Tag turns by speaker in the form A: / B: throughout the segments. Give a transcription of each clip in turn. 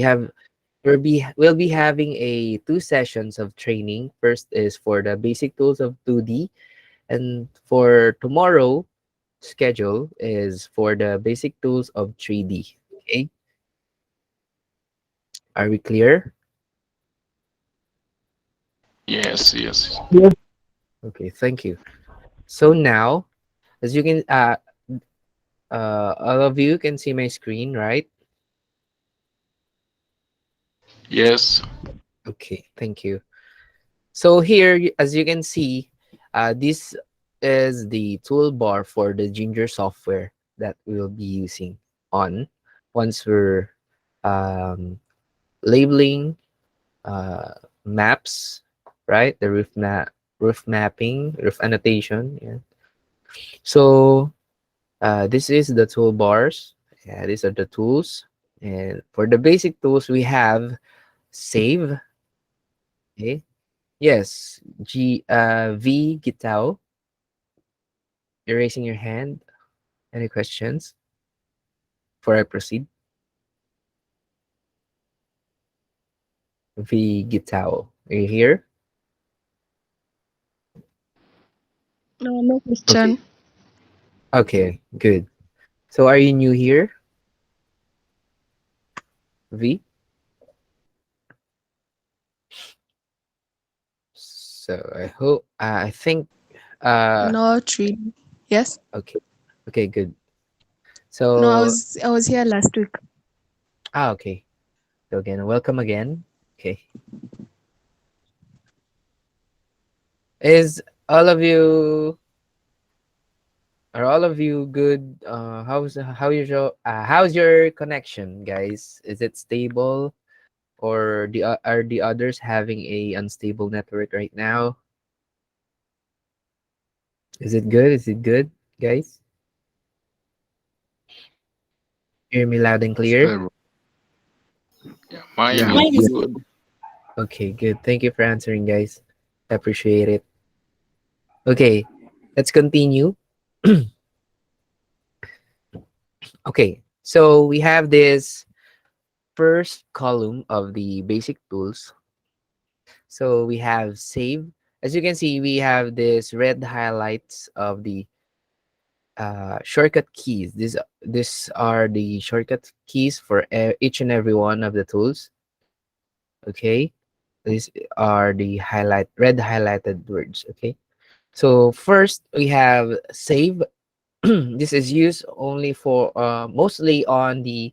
A: have we'll be having a two sessions of training. First is for the basic tools of 2D, and for tomorrow schedule is for the basic tools of 3D. Okay, are we clear?
B: Yes, yes.
A: Yes. Okay, thank you. So now, as you can, all of you can see my screen, right?
B: Yes.
A: Okay, thank you. So here, as you can see, this is the toolbar for the Ginger software that we'll be using on once we're um, labeling uh, maps, right? The roof mapping, roof annotation. Yeah. So this is the toolbars. Yeah, these are the tools. And for the basic tools, we have save. Okay. Yes, V Gitao. You're raising your hand. Any questions before I proceed? V Gitao. Are you here?
C: No, no
A: Okay.
C: question.
A: Okay, good. So are you new here, V? So I hope I think uh
C: Not really. Yes.
A: okay. Okay, good.
C: No,
A: So
C: I was here last week.
A: okay. So again, welcome again. Okay. Is all of you are all of you good? How's your connection, guys? Is it stable, or are the others having a unstable network right now? Is it good? Is it good, guys? Hear me loud and clear?
B: Stable. Yeah, mine
A: Yeah.
B: is
C: Mine is
B: good.
C: good.
A: Okay, good. Thank you for answering, guys. I appreciate it. Okay, let's continue. Okay, so we have this first column of the basic tools. So we have save. As you can see, we have this red highlights of the shortcut keys. These are the shortcut keys for each and every one of the tools. Okay, these are the red highlighted words. Okay, so first we have save. This is used only for mostly on the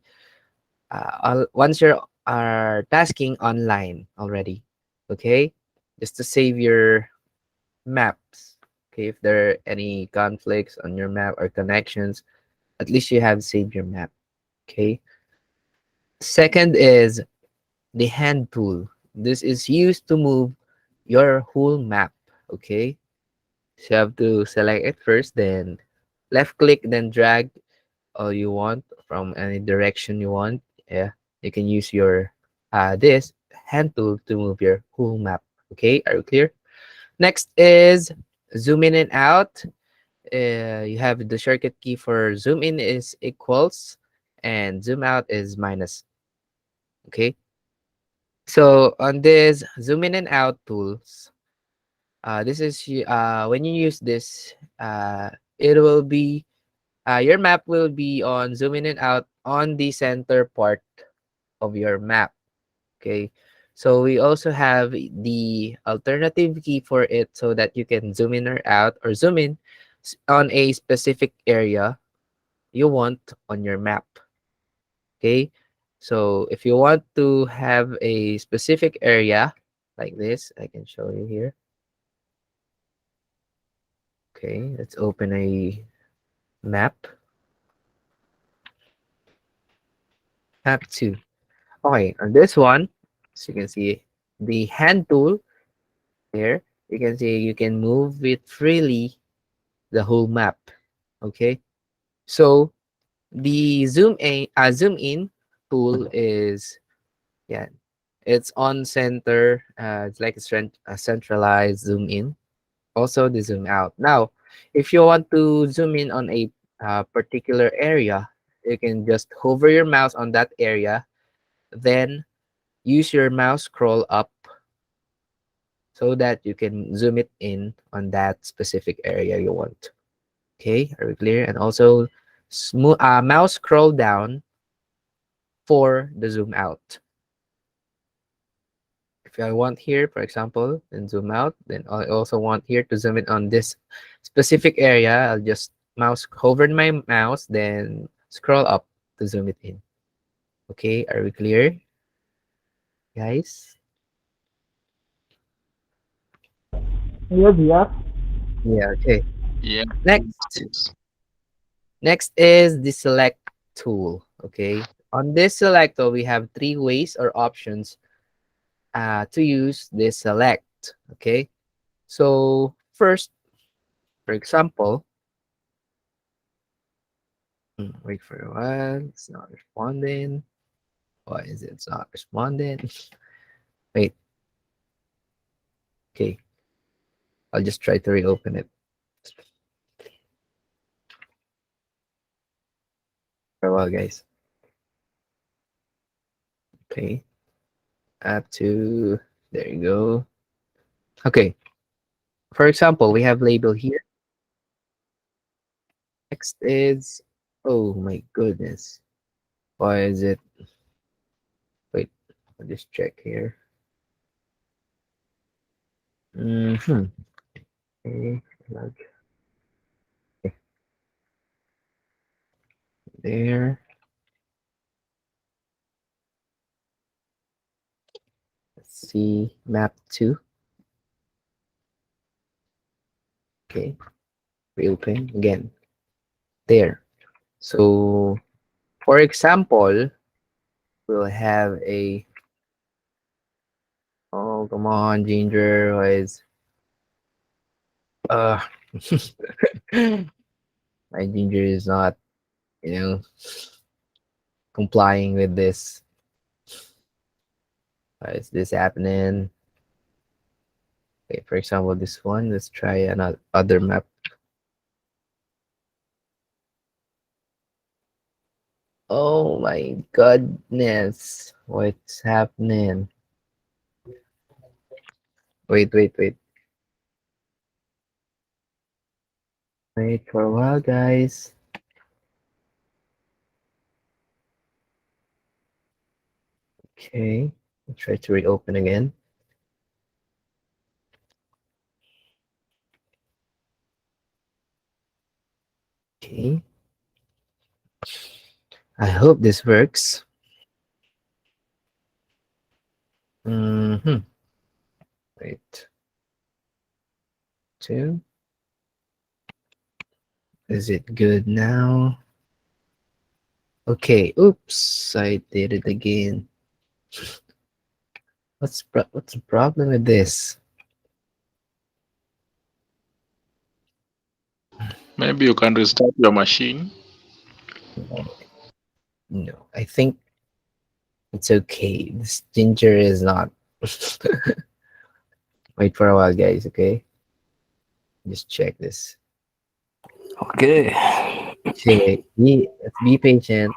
A: once you're are tasking online already. Okay, just to save your maps. Okay, if there are any conflicts on your map or connections, at least you have saved your map. Okay. Second is the hand tool. This is used to move your whole map. Okay. So you have to select it first, then left click, then drag all you want from any direction you want. Yeah. You can use your this hand tool to move your whole map. Okay, are you clear? Next is zoom in and out. You have the shortcut key for zoom in is equals and zoom out is minus. Okay, so on this zoom in and out tools, this is when you use this, it will be your map will be on zoom in and out on the center part of your map. Okay, so we also have the alternative key for it so that you can zoom in or out or zoom in on a specific area you want on your map. Okay, so if you want to have a specific area like this, I can show you here. Okay, let's open a map. Map 2. Okay, on this one, as you can see, the hand tool here, you can see you can move it freely the whole map. Okay, so the zoom in tool is, yeah, it's on center. It's like a centralized zoom in. Also the zoom out. Now, if you want to zoom in on a particular area, you can just hover your mouse on that area Then use your mouse scroll up so that you can zoom it in on that specific area you want. Okay, are we clear? And also mouse scroll down for the zoom out. If I want here, for example, and zoom out, then I also want here to zoom in on this specific area. I'll just hover my mouse, then scroll up to zoom it in. Okay, are we clear, guys?
D: Yes, yeah.
A: Yeah, okay.
B: Yeah.
A: Next,
B: Yes.
A: next is the select tool. Okay. On this select tool, we have three ways or options to use this select. Okay. So first, for example, wait for a while. It's not responding. Why is it not responding? Wait. Okay. I'll just try to reopen it for a while, guys. Okay. Add to. There you go. Okay. For example, we have label here. Next is. Oh my goodness. Why is it? Wait. I'll just check here. Mm-hmm. Okay. Like there. Let's see. Map 2. Okay. Reopen again. There. So, for example, we'll have a. Oh, come on, Ginger. Why is. Uh, my Ginger is not, you know, complying with this. Why is this happening? Okay, for example, this one. Let's try another other map. Oh my goodness. What's happening? Wait, wait, wait. Wait for a while, guys. Okay. I'll try to reopen again. Okay. I hope this works. Mm-hmm. Wait. Two. Is it good now? Okay. Oops. I did it again. What's the problem with this?
B: Maybe you can restart your machine.
A: No, no. I think it's okay. This ginger is not. Wait for a while, guys. Okay. Just check this.
D: Okay.
A: Okay. Let's be patient.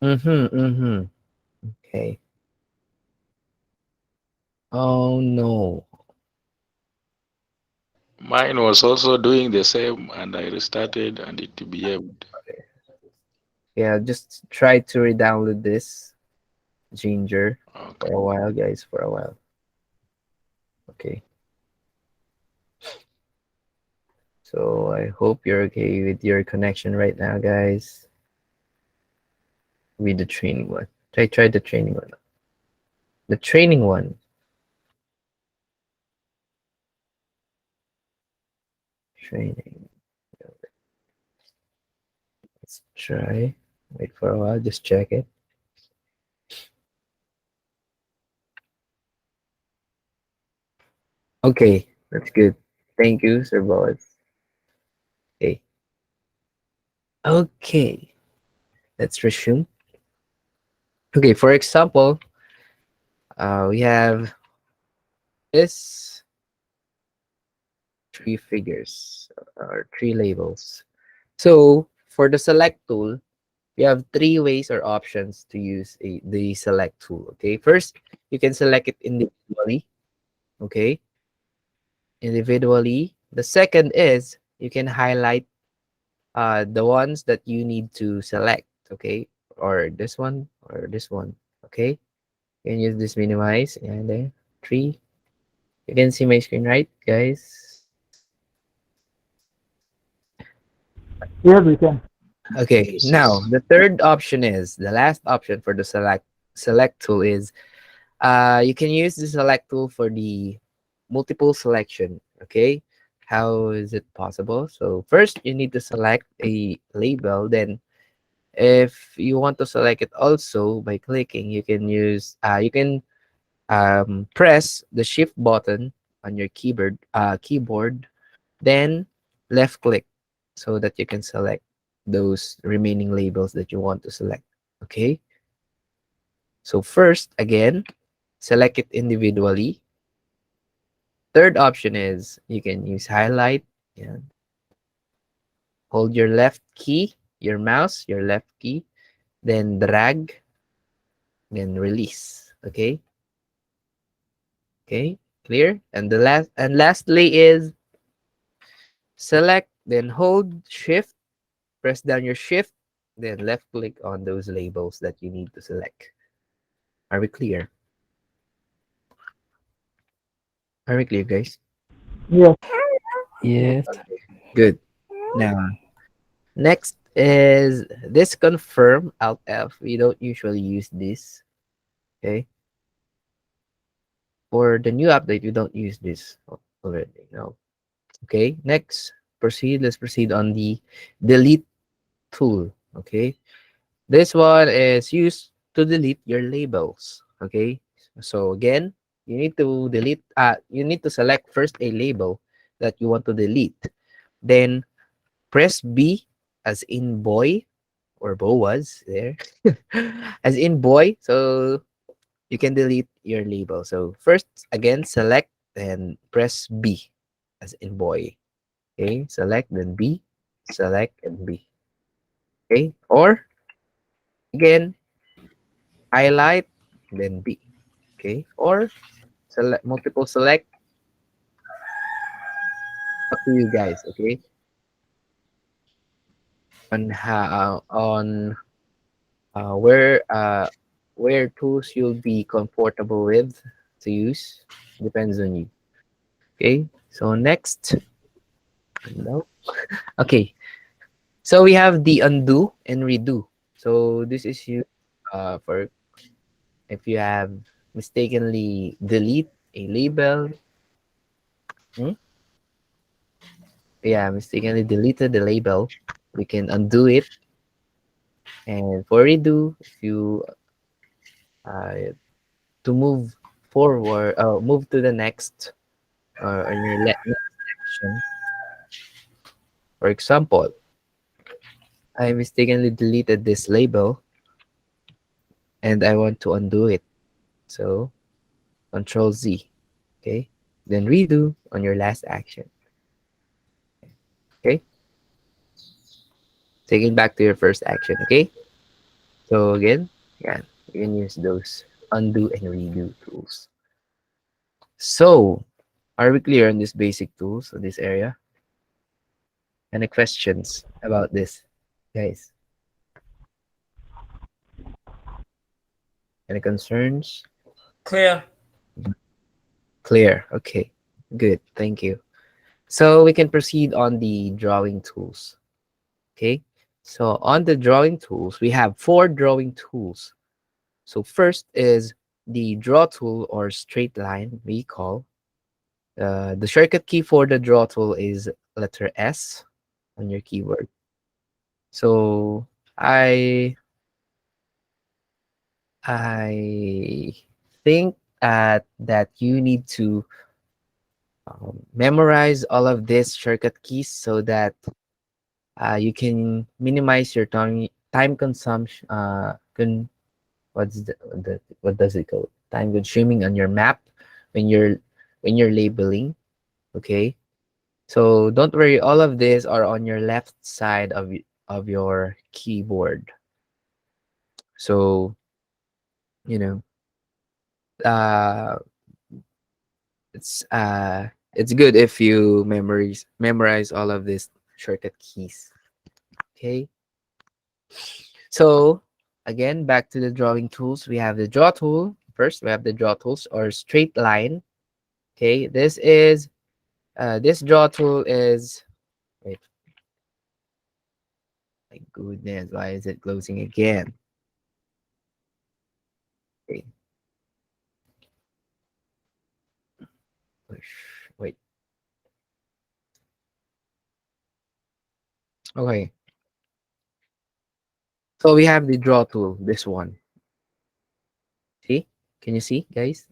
A: Mm-hmm. Mm-hmm. Okay. Oh no.
B: Mine was also doing the same, and I restarted, and it behaved.
A: Yeah, just try to re-download this Ginger for
B: Okay.
A: a while, guys, for a while. Okay. So I hope you're okay with your connection right now, guys. Read the training one. Try the training one. The training one. Training. Let's try. Wait for a while, just check it. Okay, that's good. Thank you, Sir Boaz. Okay. Okay. Let's resume. Okay, for example, we have this three figures or three labels. So for the select tool, We have three ways or options to use the select tool. Okay, first you can select it individually. Okay, individually. The second is you can highlight the ones that you need to select. Okay, or this one or this one. Okay, you can use this minimize and then three. You can see my screen, right, guys?
D: Yes, we can.
A: Okay,
B: Yes,
A: now
B: yes.
A: the third option is the last option for the select tool is you can use the select tool for the multiple selection. Okay, how is it possible? So first you need to select a label. Then if you want to select it also by clicking, you can use you can press the shift button on your keyboard, then left click so that you can select those remaining labels that you want to select. Okay, so first again, select it individually. Third option is you can use highlight and hold your left key, your mouse, your left key, then drag, then release. Okay, okay, clear. And lastly is select, then hold shift, press down your shift, then left click on those labels that you need to select. Are we clear? Are we clear, guys?
D: Yes. Yes.
A: Okay, good. Now, next is this confirm Alt F. We don't usually use this. Okay. For the new update, we don't use this already. No. Okay. Next, proceed. Let's proceed on the delete tool. Okay. This one is used to delete your labels. Okay. So again, you need to delete. You need to select first a label that you want to delete. Then press B as in boy or Boaz there, as in boy. So you can delete your label. So first, again, select and press B as in boy. Okay, select then B, select and B. Okay, or again, highlight then B. Okay, or select multiple select, up to you guys. Okay, on how on where tools you'll be comfortable with to use depends on you. Okay, so next, no. Okay, so we have the undo and redo. So this is you for if you have mistakenly delete a label. Hmm? Yeah, mistakenly deleted the label. We can undo it, and for redo, if you to move forward, move to the next on your next action. For example, I mistakenly deleted this label and I want to undo it. So Control Z. Okay. Then redo on your last action. Okay. Take it back to your first action. Okay. So again, yeah, you can use those undo and redo tools. So are we clear on these basic tools in this area? Any questions about this, guys? Any concerns?
E: Clear.
A: Clear. Okay. Good. Thank you. So we can proceed on the drawing tools. Okay. So on the drawing tools, we have four drawing tools. So first is the draw tool or straight line we call. The shortcut key for the draw tool is letter S on your keyboard. So I I think that you need to memorize all of these shortcut keys so that you can minimize your time consumption. What's the what does it call? Time consuming on your map when you're labeling. Okay, so don't worry. All of these are on your left side of of your keyboard. So, you know, uh, it's uh, it's good if you memorize all of these shortcut keys. Okay. So again, back to the drawing tools. We have the draw tool. First, we have the draw tools or straight line. Okay, this draw tool is, wait, my goodness, why is it closing again? Okay, wait. Okay, so we have the draw tool. This one. See? Can you see, guys?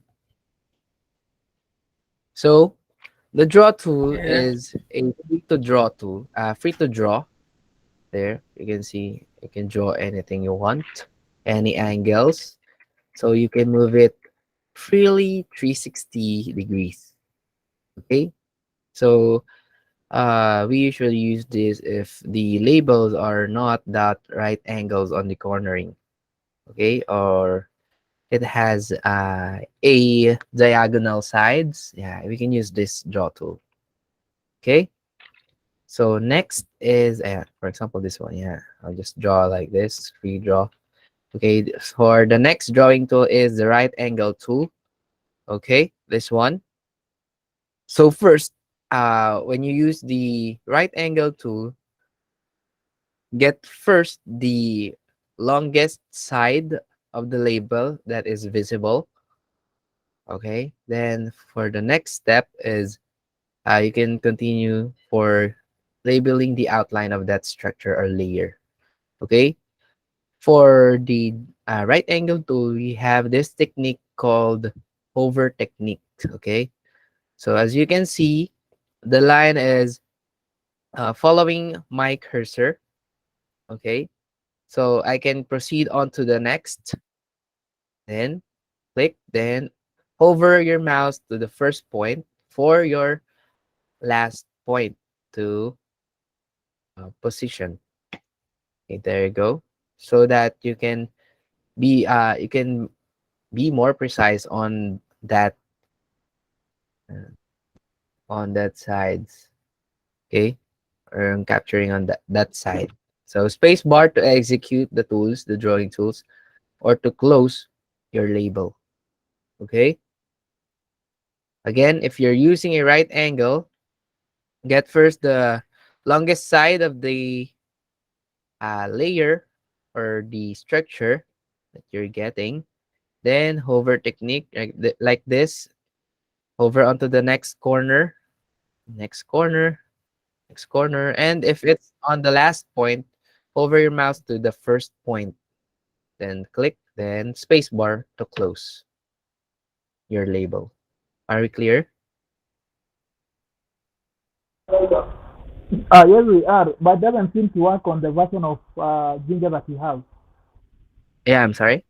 A: So the draw tool
D: Yeah.
A: is a free to draw tool. Free to draw. There, you can see you can draw anything you want, any angles. So you can move it freely 360 degrees. Okay. So we usually use this if the labels are not that right angles on the cornering. Okay. Or it has a diagonal sides. Yeah, we can use this draw tool. Okay. So next is, for example, this one. Yeah, I'll just draw like this, free draw. Okay, for the next drawing tool is the right angle tool. Okay, this one. So first, when you use the right angle tool, get first the longest side of the label that is visible. Okay, then for the next step is you can continue for labeling the outline of that structure or layer. Okay, for the right angle tool, we have this technique called hover technique. Okay, so as you can see, the line is following my cursor. Okay, so I can proceed on to the next, then click, then hover your mouse to the first point for your last point to position. Okay, there you go. So that you can be more precise uh, on that sides. Okay, or capturing on that side. So space bar to execute the tools, the drawing tools, or to close your label. Okay. Again, if you're using a right angle, get first the longest side of the layer or the structure that you're getting. Then hover technique like this. Hover onto the next corner, next corner. And if it's on the last point, hover your mouse to the first point. Then click, then spacebar to close your label. Are we clear?
D: Yes, we are, but doesn't seem to work on the version of Ginger that we have.
A: Yeah, I'm sorry.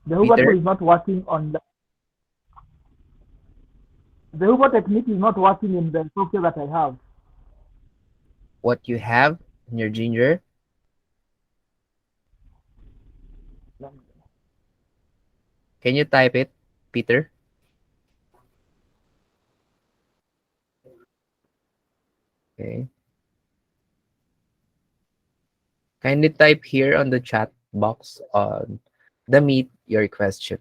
D: The Hoover
A: Peter,
D: tool is not working on the Hoover technique is not working in the software that I have.
A: what you have in your ginger? Can you type it, Peter? Okay. Kindly type here on the chat box on the meet your question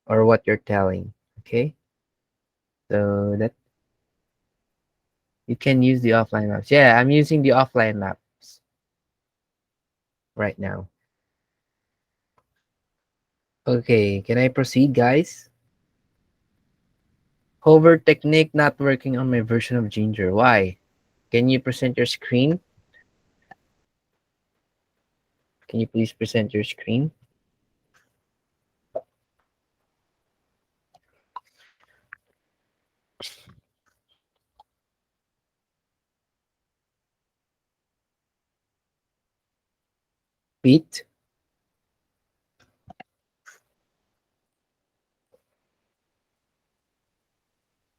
A: or what you're telling. Okay. So that you can use the offline maps. Yeah, I'm using the offline maps right now. Okay, can I proceed, guys? Hover technique not working on my version of Ginger. Why? Can you present your screen? Can you please present your screen? Pete,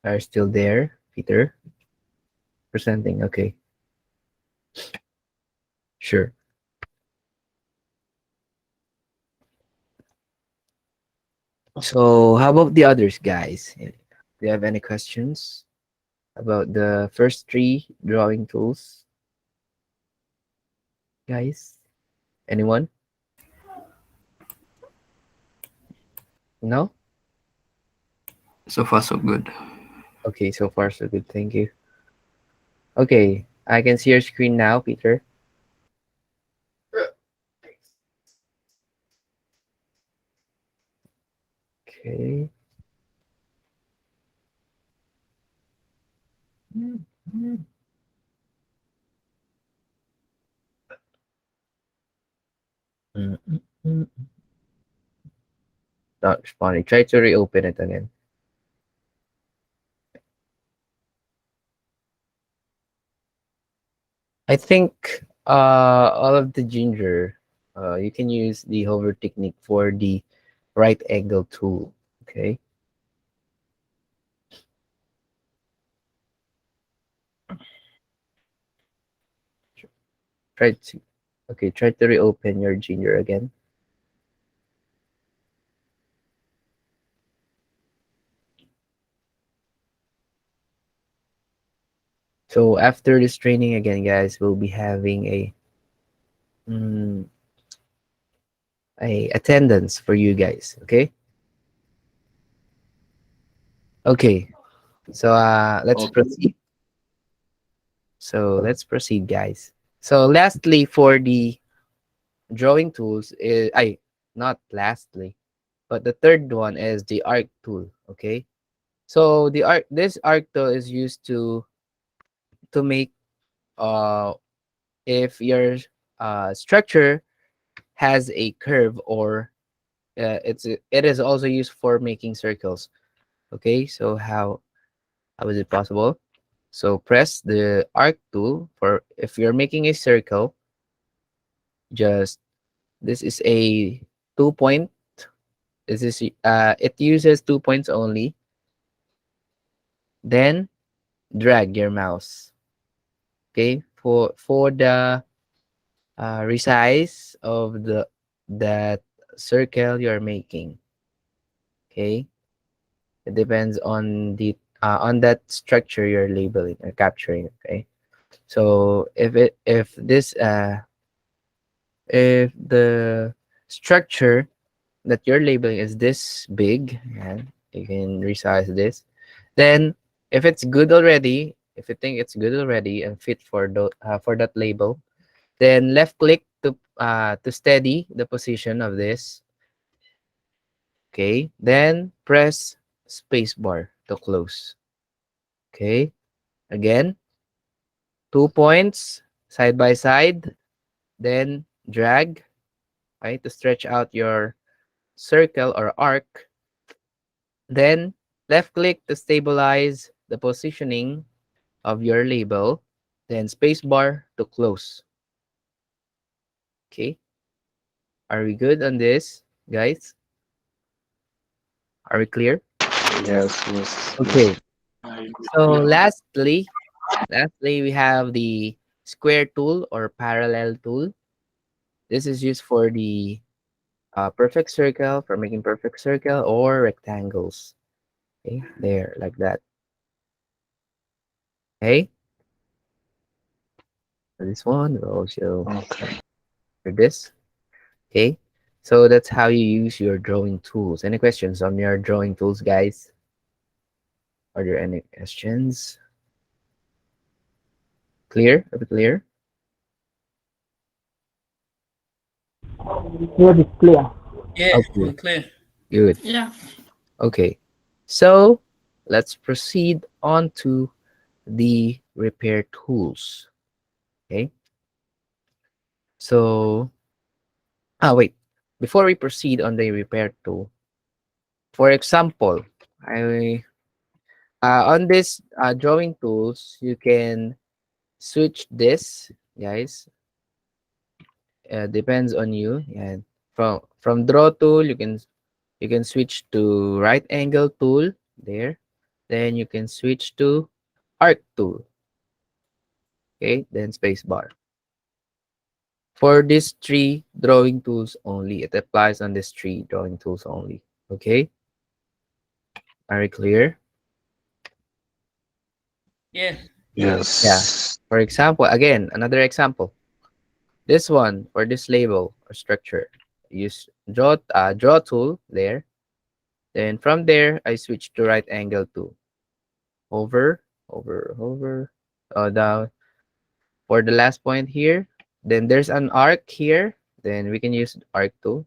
A: are still there? Peter, presenting. Okay. Sure. So how about the others, guys? Do you have any questions about the first three drawing tools, guys? Anyone? No?
E: So far, so good.
A: Okay, so far so good. Thank you. Okay, I can see your screen now, Peter. Okay. Mm, mm, mm. Not responding. Try to reopen it again. I think all of the ginger, you can use the hover technique for the right angle tool. Okay. Try to try to reopen your ginger again. So after this training again, guys, we'll be having mm, a attendance for you guys. Okay. Okay. So let's
B: Okay.
A: proceed. So let's proceed, guys. So lastly, for the drawing tools, is I not lastly, but the third one is the arc tool. Okay. So this arc tool is used to make uh if your structure has a curve, or it is also used for making circles. Okay, so how is it possible? So press the arc tool for if you're making a circle. Just this is a 2 point. This is it uses 2 points only. Then drag your mouse. Okay, for the resize of the that circle you're making. Okay, it depends on that structure you're labeling or capturing. Okay, so if the structure that you're labeling is this big, yeah, you can resize this. Then if it's good already, if you think it's good already and fit for that label, then left click to steady the position of this. Okay, then press spacebar to close. Okay, again, 2 points side by side, then drag, right, to stretch out your circle or arc. Then left click to stabilize the positioning of your label, then spacebar to close. Okay, are we good on this, guys? Are we clear?
B: Yes, yes, yes.
A: Okay, so lastly, we have the square tool or parallel tool. This is used for the perfect circle, for making perfect circle or rectangles. Okay, there, like that. Okay, for this one, we'll also
B: Okay.
A: for this. Okay, so that's how you use your drawing tools. Any questions on your drawing tools, guys? Are there any questions? Clear? A bit clear?
D: Here it's clear.
E: Yeah,
A: Okay,
E: clear.
A: good.
F: Yeah.
A: Okay, so let's proceed on to the repair tools. Okay, so wait, before we proceed on the repair tool, for example, I on this drawing tools, you can switch this, guys. Depends on you. And from draw tool, you can switch to right angle tool there. Then you can switch to arc tool. Okay, then space bar. for these three drawing tools only. It applies on these three drawing tools only. Okay, are you clear?
E: Yeah.
A: Yeah.
B: Yes.
A: For example, again, another example. This one for this label or structure, use draw tool there. Then from there, I switch to right angle tool. Hover, hover, down for the last point here. Then there's an arc here. Then we can use arc tool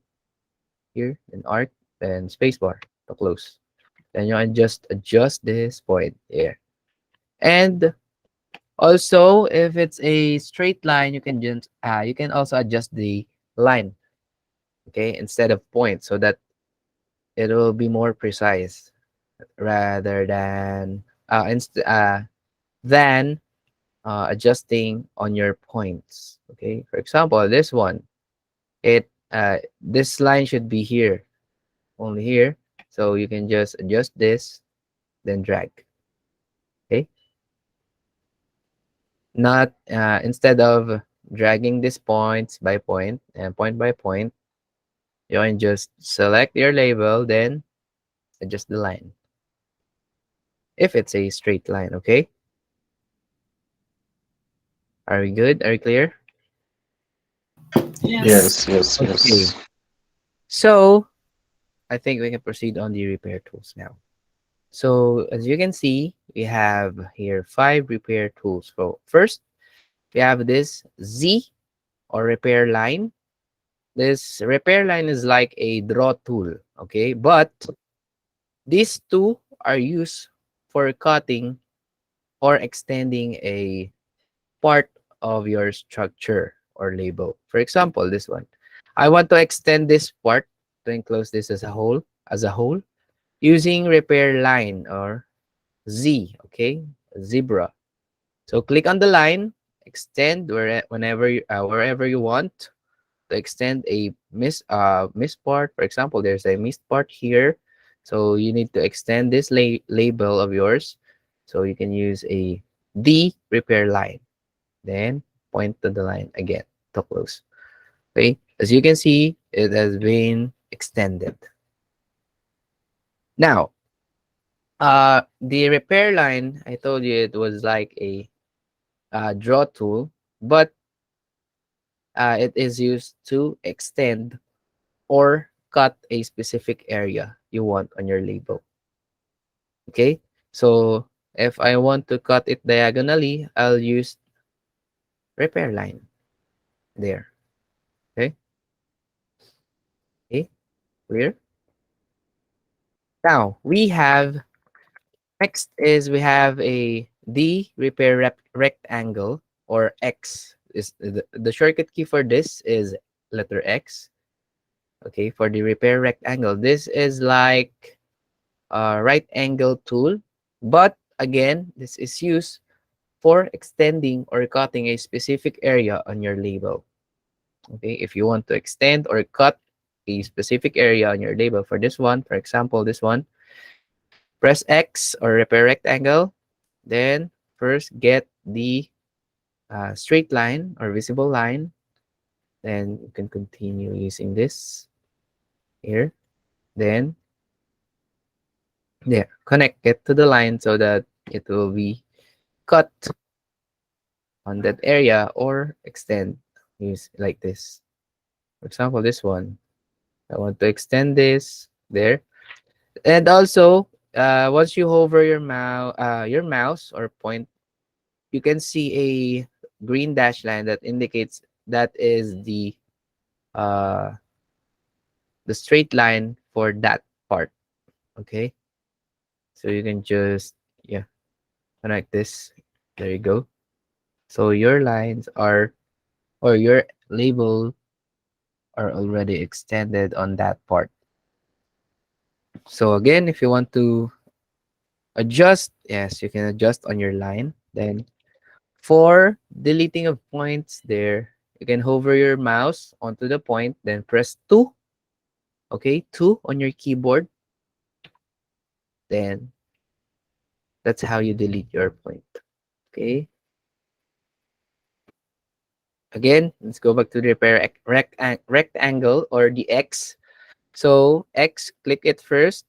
A: here. Then arc, then spacebar to close. Then you can just adjust this point here. And also, if it's a straight line, you can also adjust the line, okay, instead of point, so that it will be more precise rather than adjusting on your points. Okay, for example, this one, this line should be here, only here, so you can just adjust this, then drag. Okay, not instead of dragging these points by point and point by point, you can just select your label, then adjust the line if it's a straight line. Okay, are we good? Are we clear?
E: Yes.
B: Yes, yes,
A: Okay,
B: yes.
A: so I think we can proceed on the repair tools now. So as you can see, we have here 5 repair tools. So first, we have this Z or repair line. This repair line is like a draw tool, okay? But these two are used for cutting or extending a part of your structure or label. For example, this one. I want to extend this part to enclose this as a whole, using repair line or Z, okay? Zebra. So click on the line, extend wherever you want to extend a missed part. For example, there's a missed part here, so you need to extend this label of yours. So you can use a D repair line, then point to the line again to close. Okay, as you can see, it has been extended. Now, the repair line, I told you it was like a draw tool, but it is used to extend or cut a specific area you want on your label. Okay, so if I want to cut it diagonally, I'll use repair line there. Okay, okay, clear. Now we have next is we have a D repair rectangle or X. Is the shortcut key for this is letter X. Okay, for the repair rectangle, this is like right angle tool, but again, this is used for extending or cutting a specific area on your label. Okay, if you want to extend or cut a specific area on your label, for this one, for example, this one, press X or repair rectangle, then first get the straight line or visible line, then you can continue using this here, then there, connect it to the line so that it will be cut on that area or extend, use like this. For example, this one, I want to extend this there. And also, once you hover your mouse or point, you can see a green dash line that indicates that is uh the straight line for that part. Okay, so you can just, yeah, connect this. There you go. So your lines are, or your label are already extended on that part. So again, if you want to adjust, yes, you can adjust on your line. Then for deleting of points there, you can hover your mouse onto the point, then press 2. Okay, 2 on your keyboard. Then that's how you delete your point. Okay. Again, let's go back to the repair rectangle or the X. So X, click it first.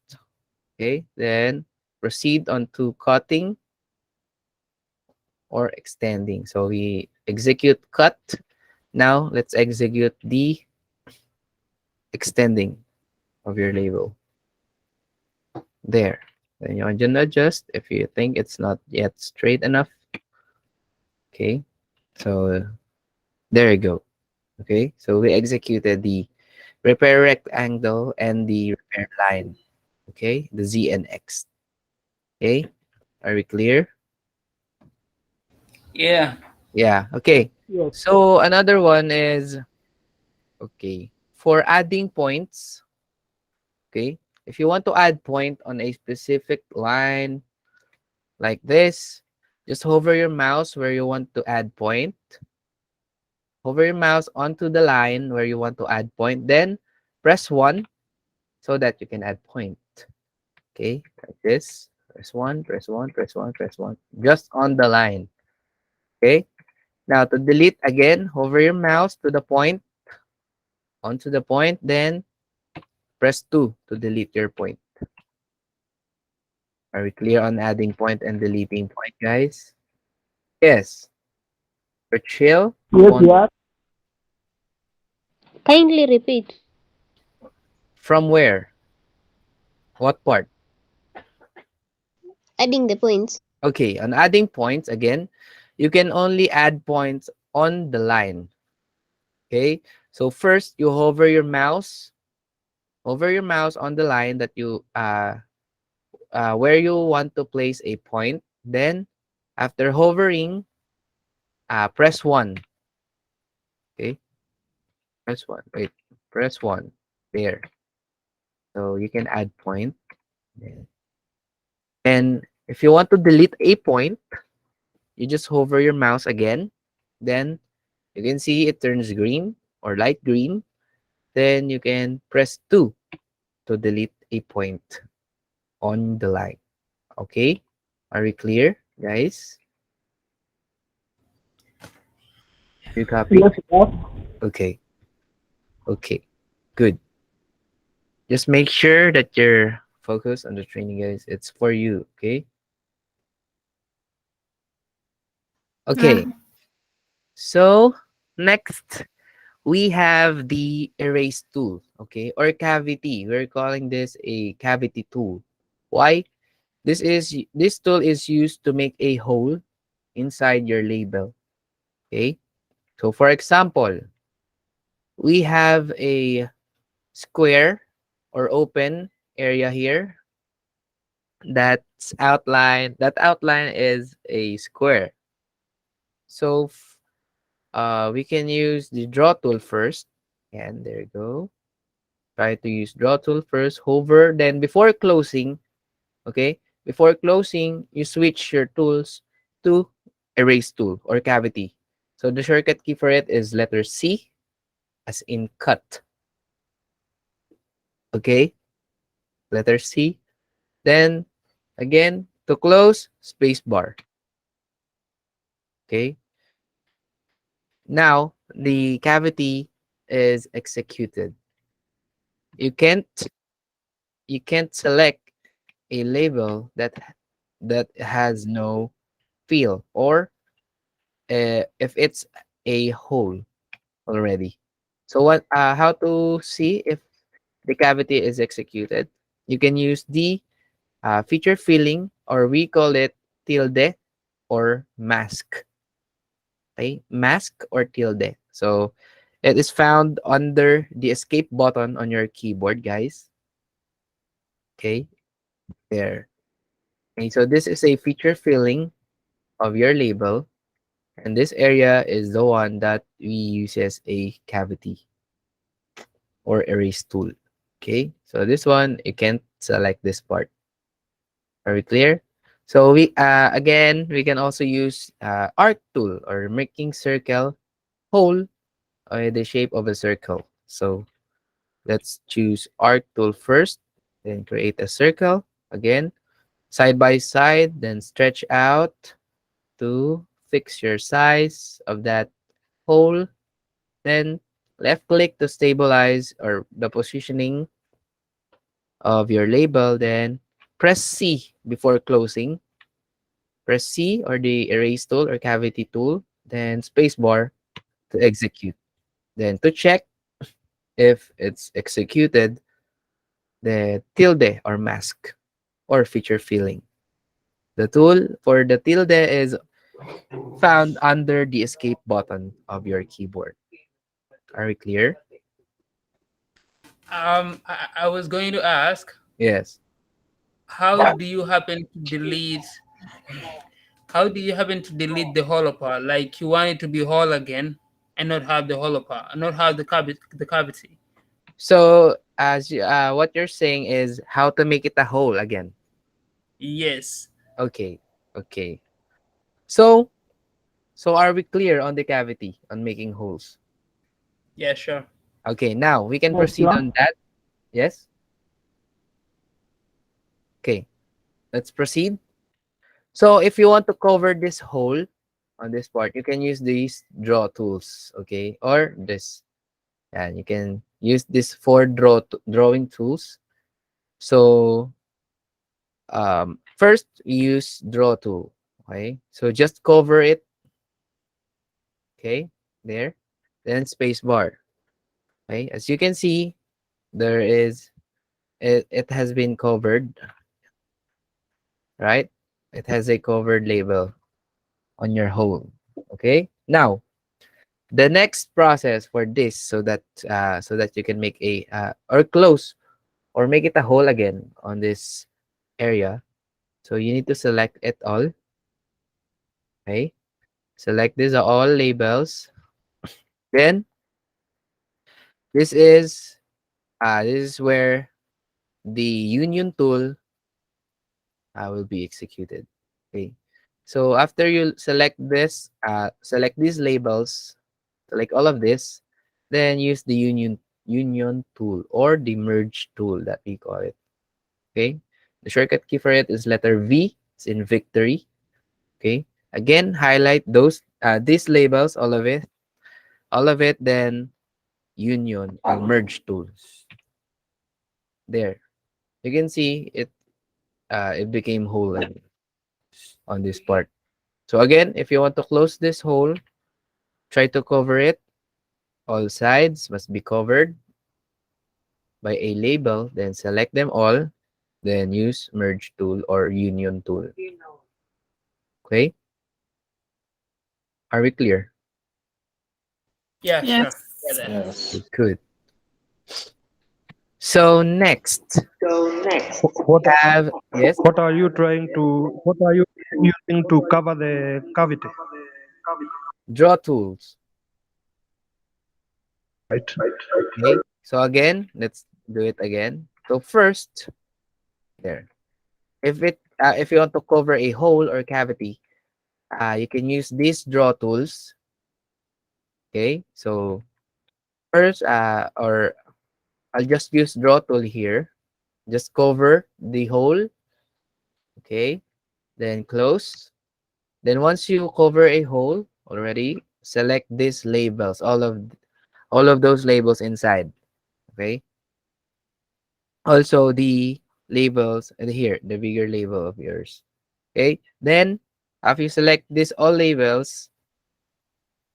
A: Okay, then proceed on to cutting or extending. So we execute cut. Now let's execute the extending of your label. There. Then you can adjust if you think it's not yet straight enough. Okay. So there you go. Okay. So we executed the repair rectangle and the repair line. Okay. The Z and X. Okay. Are we clear?
E: Yeah.
A: Yeah. Okay.
D: Yes.
A: So another one is okay. For adding points, okay. If you want to add point on a specific line like this, just hover your mouse where you want to add point. Hover your mouse onto the line where you want to add point. Then press 1 so that you can add point. Okay, like this. Press 1, press 1, press 1, press 1. Just on the line. Okay. Now to delete again, hover your mouse to the point, onto the point, then press 2 to delete your point. Are we clear on adding point and deleting point, guys? Yes. For chill,
D: Yes,
A: on
D: we are.
F: Kindly repeat.
A: from where? What part?
F: Adding the points.
A: Okay, on adding points again, you can only add points on the line. Okay, so first you hover your mouse on the line that you where you want to place a point. Then after hovering, press 1. Okay, press 1. Wait, press 1. There. So you can add point. There. And if you want to delete a point, you just hover your mouse again. Then you can see it turns green or light green. Then you can press 2 to delete a point on the line. Okay? Are we clear, guys? You copy?
D: Yes, we are.
A: Okay. Okay. Good. Just make sure that you're focused on the training, guys. It's for you. Okay? Okay. So, next, we have the erase tool. Okay? Or cavity. We're calling this a cavity tool. Why? This tool is used to make a hole inside your label. Okay? So for example, we have a square or open area here that outline is a square. So we can use the draw tool first. And there you go. Try to use draw tool first, hover, then before closing, okay? Before closing, you switch your tools to erase tool or cavity. So the shortcut key for it is letter C as in cut. Okay? Letter C. Then again, to close, space bar. Okay? Now, the cavity is executed. You can't you can't select a label that has no fill or if it's a hole already. So what how to see if the cavity is executed? You can use the feature filling, or we call it tilde or mask. Okay, mask or tilde. So it is found under the escape button on your keyboard, guys. Okay, there. Okay, so this is a feature filling of your label, and this area is the one that we use as a cavity or erase tool. Okay, so this one you can't select this part. Are we clear? So we again we can also use arc tool or making circle hole the shape of a circle. So let's choose arc tool first, then create a circle again side by side, then stretch out to fix your size of that hole, then left click to stabilize or the positioning of your label, then press C before closing. Press C or the erase tool or cavity tool, then spacebar to execute. Then to check if it's executed, the tilde or mask or feature filling. The tool for the tilde is found under the escape button of your keyboard. Are we clear?
G: I was going to ask,
A: Yes.
G: how do you happen to delete? How do you happen to delete the hollow part? Like you want it to be whole again, and not have the hollow part, not have the cavity.
A: So what you're saying is how to make it a whole again.
G: Yes.
A: Okay. Okay. So are we clear on the cavity on making holes?
G: Yeah. Sure.
A: Okay. Now we can
D: Yes,
A: proceed
D: John.
A: on that. Yes. Okay. Let's proceed. So if you want to cover this hole on this part, you can use these draw tools, okay? Or this. And you can use this for drawing tools. So first use draw tool, okay? So just cover it, okay? There. Then space bar. Okay? As you can see, there is it has been covered, right? It has a covered label on your hole. Okay? Now, the next process for this so that you can make a or close or make it a hole again on this area. So you need to select it all. Okay? Select these are all labels. Then this is this is where the union tool will be executed. Okay. So after you select this, select these labels, select all of this, then use the union tool or the merge tool that we call it. Okay. The shortcut key for it is letter V. It's in victory. Okay. Again, highlight those these labels, all of it, then union or merge tools. There. You can see it became whole again on this part. So again, if you want to close this hole, try to cover it. All sides must be covered by a label, then select them all, then use merge tool or union tool. Okay? Are we clear?
G: Yeah.
C: Yes.
G: Sure. Yeah. That.
B: Yes.
A: Good. Good. So next,
H: What
A: have yes,
H: what are you trying to what are you using to cover the cavity?
A: draw tools.
H: Right.
A: Okay. So again, let's do it again. So first, there. If you want to cover a hole or cavity, you can use these draw tools. Okay. So first, or I'll just use draw tool here. Just cover the hole. Okay. Then close. Then once you cover a hole already, select these labels, all of those labels inside. Okay. Also the labels and here, the bigger label of yours. Okay. Then after you select these all labels,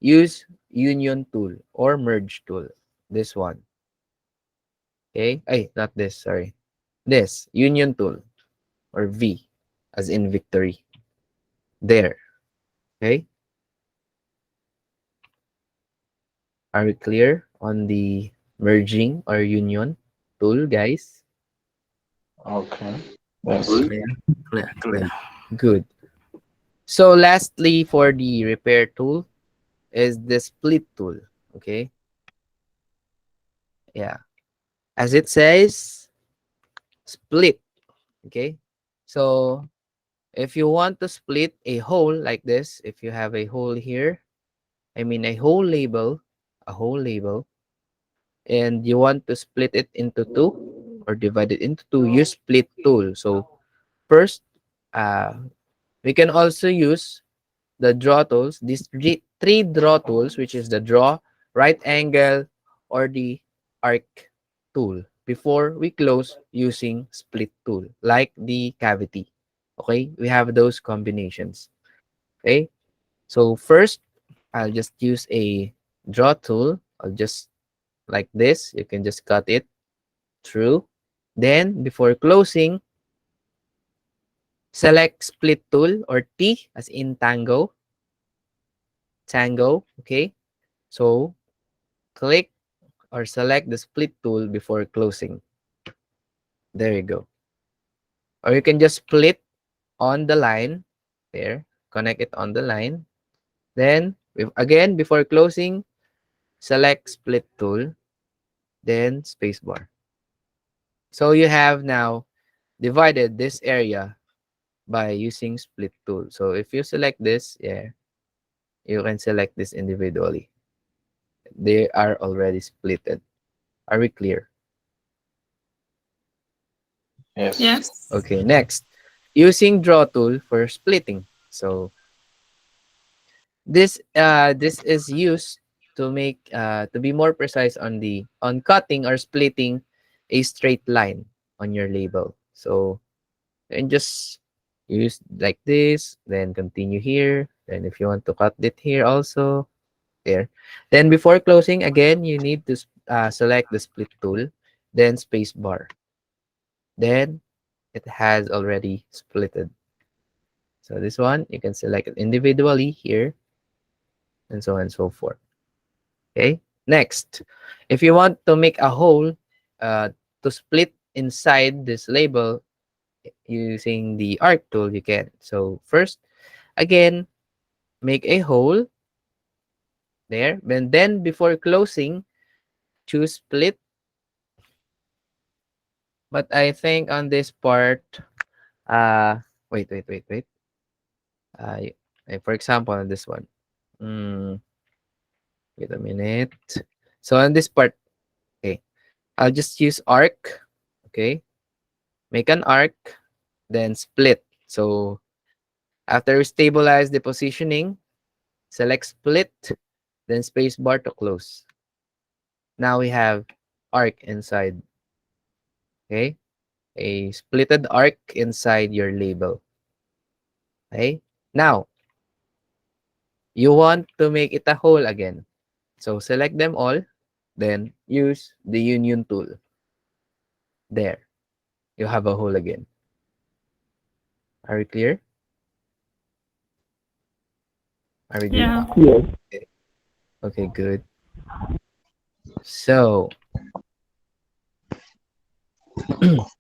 A: use union tool or merge tool. This one. Okay. Ay, not this, sorry. This union tool or V as in victory. There. Okay. Are we clear on the merging or union tool, guys?
B: Okay. Yes.
E: Clear, clear, clear.
A: Good. So lastly, for the repair tool is the split tool. Okay. Yeah. As it says, split. Okay. So if you want to split a hole like this, if you have a hole here, I mean a whole label, and you want to split it into two or divide it into two, use split tool. So first, we can also use the draw tools, three draw tools, which is the draw, right angle, or the arc tool before we close using split tool, like the cavity. Okay, we have those combinations. Okay, so first, I'll just use a draw tool. I'll just like this. You can just cut it through. Then, before closing, select split tool or T as in tango. Tango. Okay, so click or select the split tool before closing. There you go. Or you can just split on the line there, connect it on the line. Then, again, before closing, select split tool, then spacebar. So you have now divided this area by using split tool. So if you select this, yeah, you can select this individually. They are already splitted. Are we clear?
B: Yes.
I: Yes.
A: Okay, next. Using draw tool for splitting. So this is used to make to be more precise on the on cutting or splitting a straight line on your label. So and just use like this, then continue here. Then if you want to cut it here also, there. Then before closing, again, you need to select the split tool, then space bar. Then it has already splitted. So this one, you can select it individually here, and so on and so forth. Okay. Next, if you want to make a hole uh, to split inside this label using the arc tool, you can. So first, again, make a hole there. And then before closing, choose split. But I think on this part, uh, wait. Uh, for example, on this one, mm, wait a minute. So on this part, okay, I'll just use arc. Okay, make an arc, then split. So after we stabilize the positioning, select split, then space bar to close. Now we have arc inside. Okay, a splitted arc inside your label. Okay, now you want to make it a hole again. So select them all, then use the union tool. There, you have a hole again. Are we clear? Are we good?
I: Yeah.
D: Yes.
A: Okay, okay, good. So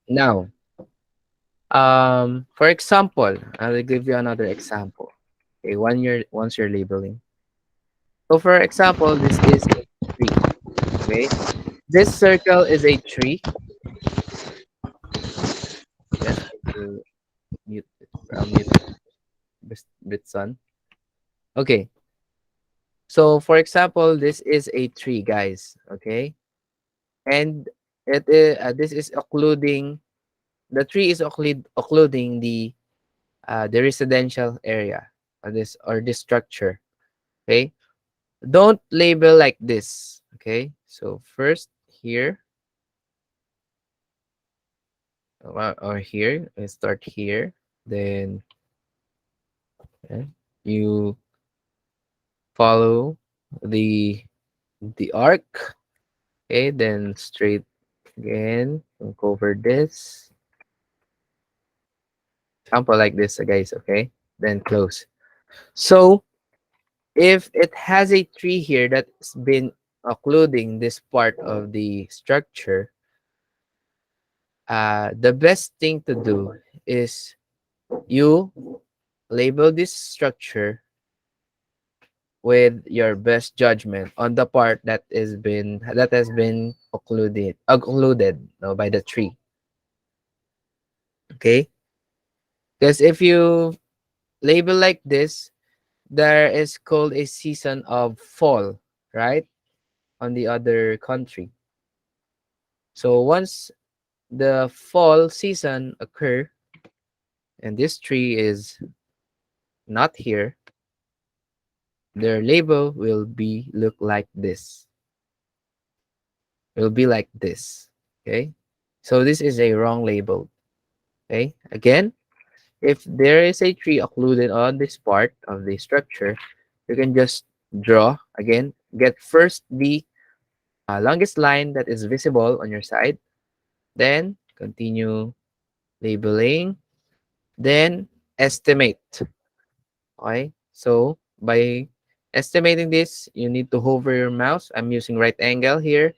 A: now, for example, I'll give you another example. Okay, once you're labeling. So for example, this is a tree. Okay, this circle is a tree. Just need to mute it. I'll mute it. Bit sun. Okay. So for example, this is a tree, guys. Okay, and it is this is occluding the tree is occluding the residential area or this structure. Okay, don't label like this. Okay, so first here or here, let's start here. Then okay, you follow the the arc. Okay, then straight again and cover this example like this, guys. Okay, then close. So if it has a tree here that's been occluding this part of the structure, the best thing to do is you label this structure with your best judgment on the part that has been occluded no, by the tree. Okay, because if you label like this, there is called a season of fall, right, on the other country. So once the fall season occur and this tree is not here, their label will be look like this. It will be like this. Okay. So this is a wrong label. Okay. Again, if there is a tree occluded on this part of the structure, you can just draw again. Get first the longest line that is visible on your side. Then continue labeling. Then estimate. Okay. So by estimating this, you need to hover your mouse. I'm using right angle here.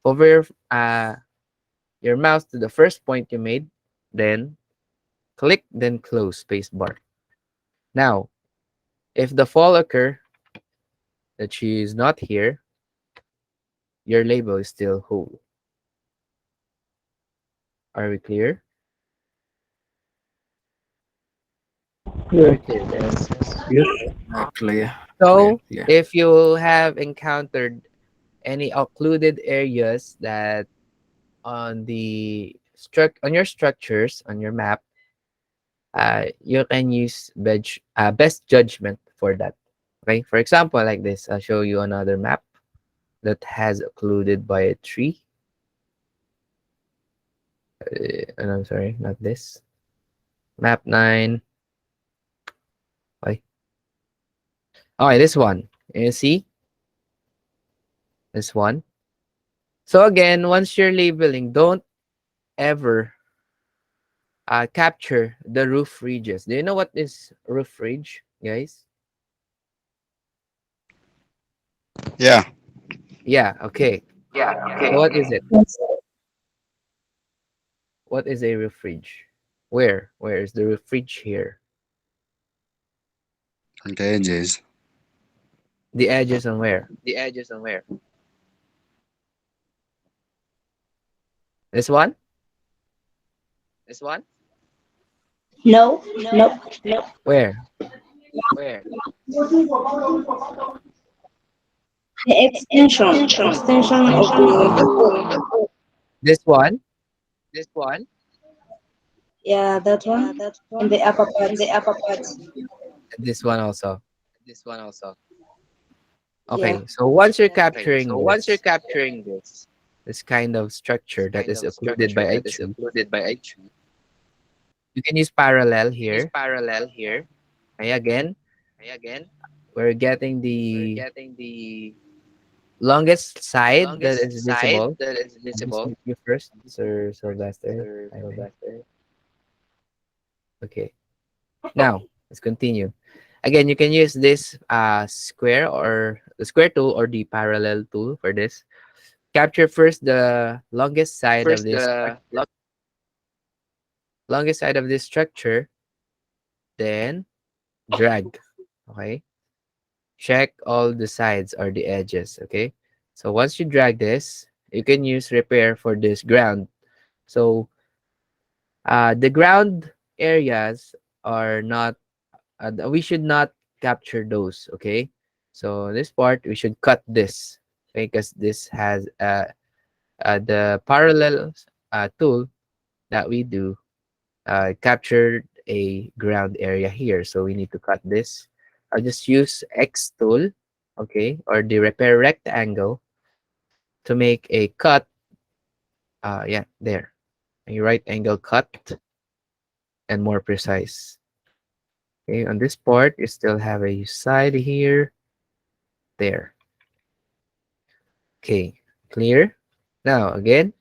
A: Hover your mouse to the first point you made. Then click, then close spacebar. Now, if the fall occur that she is not here, your label is still whole. Are we clear? Are we
D: Yes.
A: clear, guys?
H: Yes.
E: Clear.
A: So,
E: Clear.
A: if you have encountered any occluded areas that on the on your structures on your map, you can use best judgment for that. Okay, for example, like this, I'll show you another map that has occluded by a tree. And I'm sorry, not this. Map 9. Okay. Okay, this one. You see this one. So again, once you're labeling, don't ever capture the roof ridges. Do you know what is roof ridge, guys?
I: Yeah.
A: Yeah. Okay. So what is it?
C: Yes.
A: What is a roof ridge? Where? Where is the roof ridge here?
I: On the edges.
A: The edges on where? This one?
F: No, no.
A: Where?
F: The extension of the,
A: This one?
F: yeah, that one, in the upper part.
A: This one also.
F: Yeah.
A: Okay, so once you're capturing this kind of structure that is occluded by a tree, you can use parallel here. Okay, again, we're getting the longest side that is visible. I'll just mute you first, Sir Lester. Kindly. Okay. Now let's continue. Again, you can use this square or the square tool or the parallel tool for this. Capture first the longest side of this structure, then drag. Okay. Check all the sides or the edges. Okay. So once you drag this, you can use repair for this ground. So the ground areas are not we should not capture those. Okay, so this part we should cut this, okay, because this has the parallel tool that we do captured a ground area here, so we need to cut this. I'll just use X tool, okay, or the repair rectangle to make a cut. Yeah, there, a right angle cut and more precise. Okay, on this part, you still have a side here, there. Okay, clear? Now, again,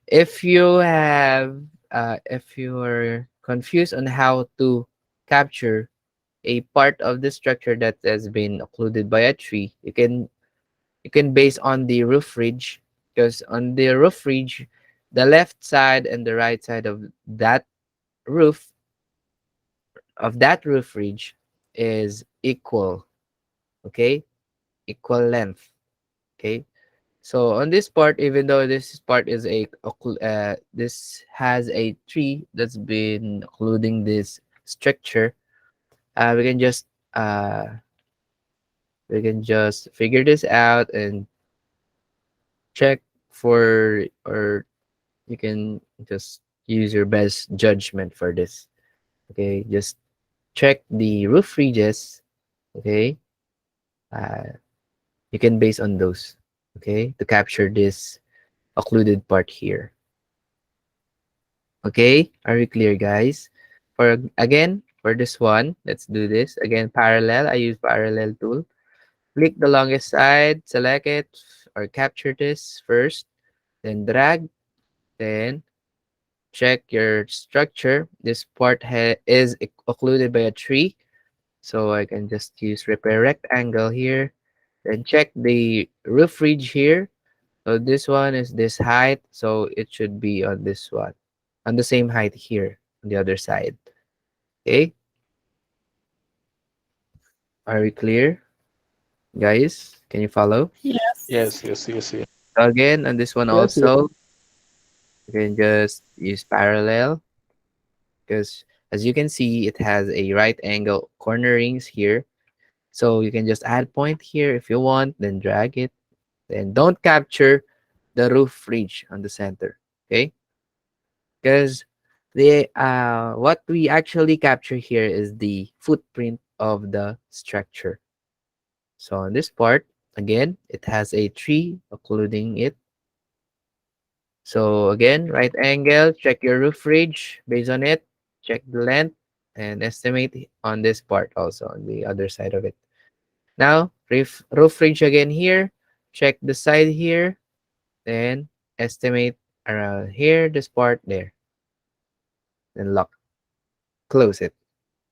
A: if you're confused on how to capture a part of the structure that has been occluded by a tree, you can base on the roof ridge, because on the roof ridge, the left side and the right side roof that roof ridge is equal. Okay, equal length. Okay, so on this part, even though this part is this has a tree that's been occluding this structure, uh, we can just uh we can just figure this out and check for, or you can just use your best judgment for this. Okay, just check the roof ridges. Okay, Uh, you can base on those, okay, to capture this occluded part here. Okay, are we clear, guys? For again, for this one, let's do this again. Parallel. I use parallel tool. Click the longest side, select it, or capture this first, then drag, then check your structure. This part is occluded by a tree, so I can just use repair rectangle here. Then check the roof ridge here. So this one is this height, so it should be on this one, on the same height here on the other side. Okay, are we clear, guys? Can you follow?
C: Yes.
B: Yes, yes, yes, yes.
A: So again, on this one
D: Yes, yes.
A: also, you can just use parallel because as you can see, it has a right angle cornerings here. So you can just add point here if you want, then drag it. Then don't capture the roof ridge on the center, okay? Because the what we actually capture here is the footprint of the structure. So on this part, again, it has a tree occluding it. So again, right angle, check your roof ridge based on it, check the length, and estimate on this part also on the other side of it. Now, roof ridge again here, check the side here, then estimate around here, this part there, then lock, close it.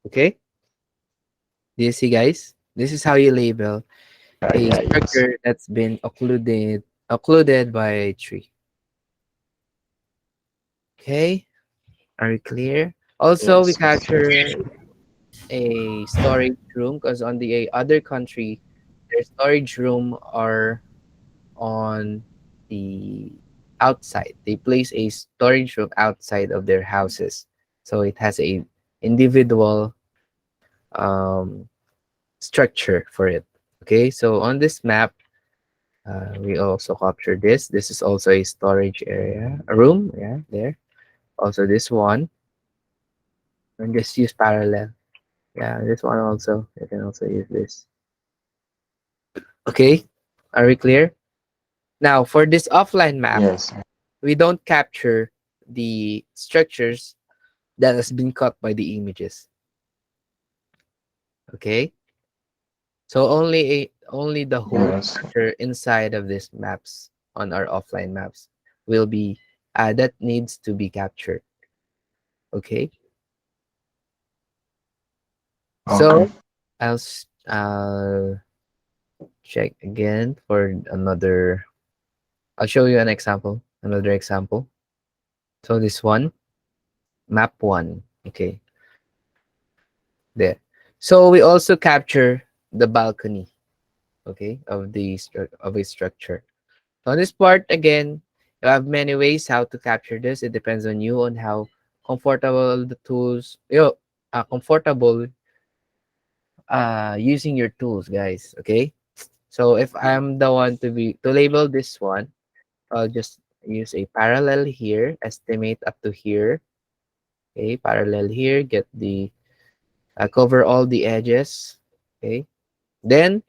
A: Okay? Do you see, guys? This is how you label
B: Yeah,
A: a
B: yeah, yes.
A: structure that's been occluded by a tree. Okay? Are we clear? Also, we
B: Yes, yes,
A: capture a storage room because on the other country, their storage room are on the outside. They place a storage room outside of their houses, so it has a individual um, structure for it. Okay, so on this map, we also capture this. This is also a storage area, a room. Yeah, there. Also this one, and just use parallel. Yeah, this one also. You can also use this. Okay, are we clear? Now for this offline map,
B: yes.
A: we don't capture the structures that has been cut by the images. Okay, so only the whole
B: Yes.
A: structure inside of these maps on our offline maps will be that needs to be captured. Okay,
B: Okay.
A: so I'll check again for another. I'll show you an example, another example. So this one, map one. Okay, there. So we also capture the balcony, okay, of of a structure. So on this part again, you have many ways how to capture this. It depends on you on how comfortable the tools comfortable using your tools, guys. Okay. So if I'm the one to label this one, I'll just use a parallel here, estimate up to here. Okay, parallel here, get the cover all the edges. Okay. Then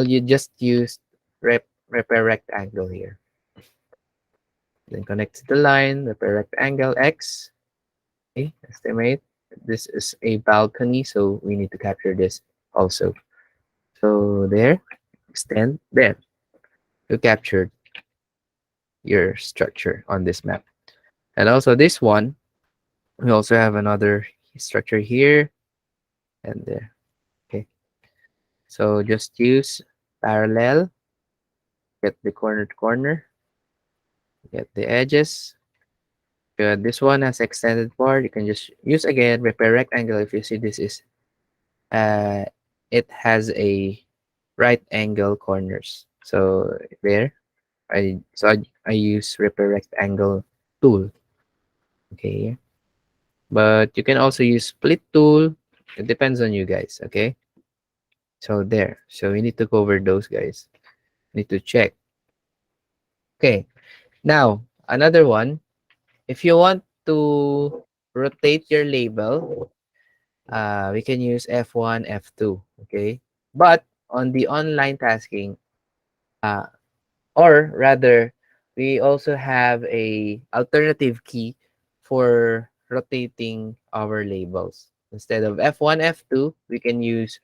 A: you just use repair rectangle here. Then connect to the line, repair rectangle X. Okay, estimate. This is a balcony, so we need to capture this also. So there, extend there. You captured your structure on this map. And also this one, we also have another structure here and there. Okay, so just use parallel, get the corner to corner, get the edges. This one has extended part. You can just use again repair rectangle. If you see this is uh, it has a right angle corners. So there, I use repair rectangle tool. Okay, but you can also use split tool. It depends on you guys. Okay, so there. So we need to cover those guys. Need to check. Okay, now another one. If you want to rotate your label, we can use F1, F2. Okay, but on the online tasking, uh, or rather, we also have a alternative key for rotating our labels. Instead of F1, F2, we can use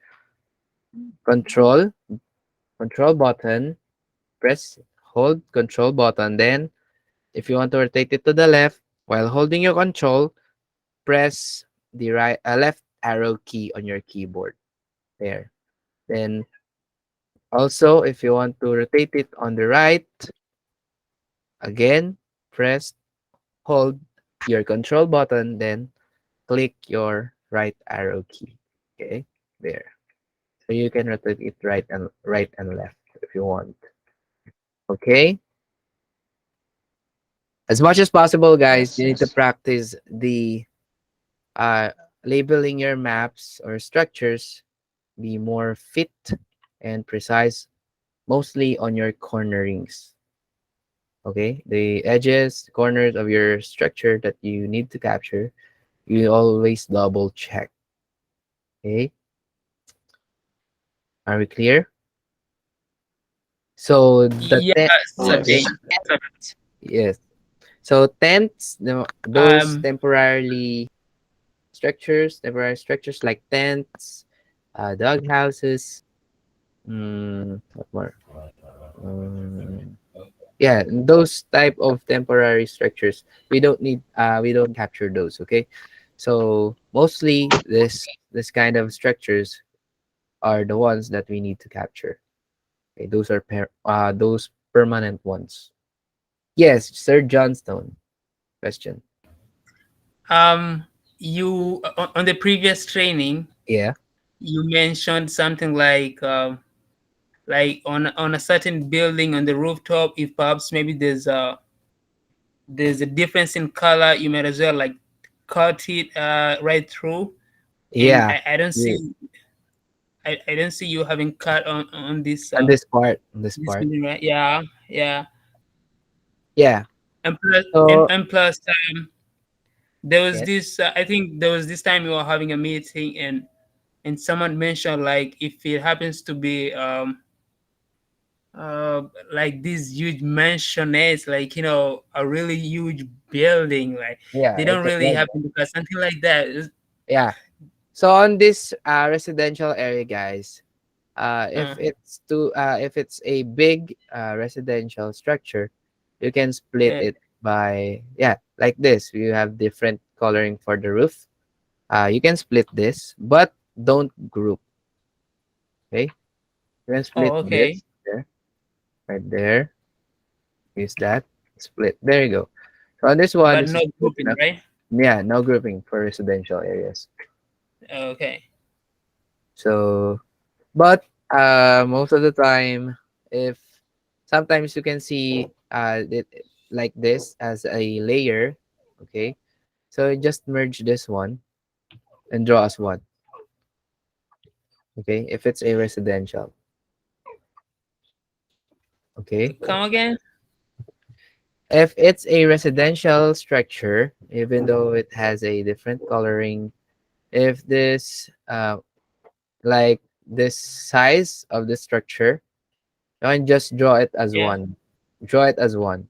A: control, control button, press, hold control button. Then, if you want to rotate it to the left, while holding your control, press the left arrow key on your keyboard. There. Then, also, if you want to rotate it on the right, again, press, hold your control button, then click your right arrow key. Okay, there. So you can rotate it right and left if you want. Okay. As much as possible, guys,
B: Yes,
A: you need to
B: yes.
A: practice the uh, labeling your maps or structures. Be more fit and precise, mostly on your cornerings. Okay, the edges, corners of your structure that you need to capture, you always double check. Okay, are we clear? So the
G: Yeah,
A: okay,
B: Yes.
G: something. Something.
A: yes. So tents, those
G: Um,
A: temporary structures like tents, dog houses. What more? Um, yeah, those type of temporary structures. We don't capture those. Okay, so mostly this kind of structures are the ones that we need to capture. Okay, those permanent ones. Yes, Sir Johnstone. Question.
G: um, you on the previous training,
A: Yeah.
G: you mentioned something like on a certain building on the rooftop, if perhaps maybe there's a difference in color, you might as well like cut it right through. And
A: Yeah.
G: I don't
A: Yeah.
G: see I don't see you having cut on
A: On this
G: this
A: part.
G: building, right? Yeah, yeah.
A: Yeah.
G: And plus,
A: So
G: and plus, there was
A: yes.
G: this. I think there was this time we were having a meeting, and someone mentioned like if it happens to be uh like these huge mansionettes, like a really huge building, like
A: Yeah.
G: they don't really happen to cut something like that.
A: Yeah. So on this residential area, guys,
G: Uh,
A: if it's a big residential structure, you can split
G: yeah.
A: it by, yeah, like this. You have different coloring for the roof. You can split this, but don't group. Okay, you can split
G: Oh, okay.
A: this there, right there. Use that split. There you go. So on this one,
G: But
A: this
G: no
A: is big
G: grouping,
A: enough.
G: right?
A: Yeah, no grouping for residential areas.
G: Okay.
A: So, but most of the time, if sometimes you can see it like this as a layer, okay. So just merge this one and draw as one, okay. If it's a residential, okay.
G: Come again?
A: If it's a residential structure, even though it has a different coloring, if this like this size of the structure, you can just draw it as
G: Yeah.
A: one. Draw it as one.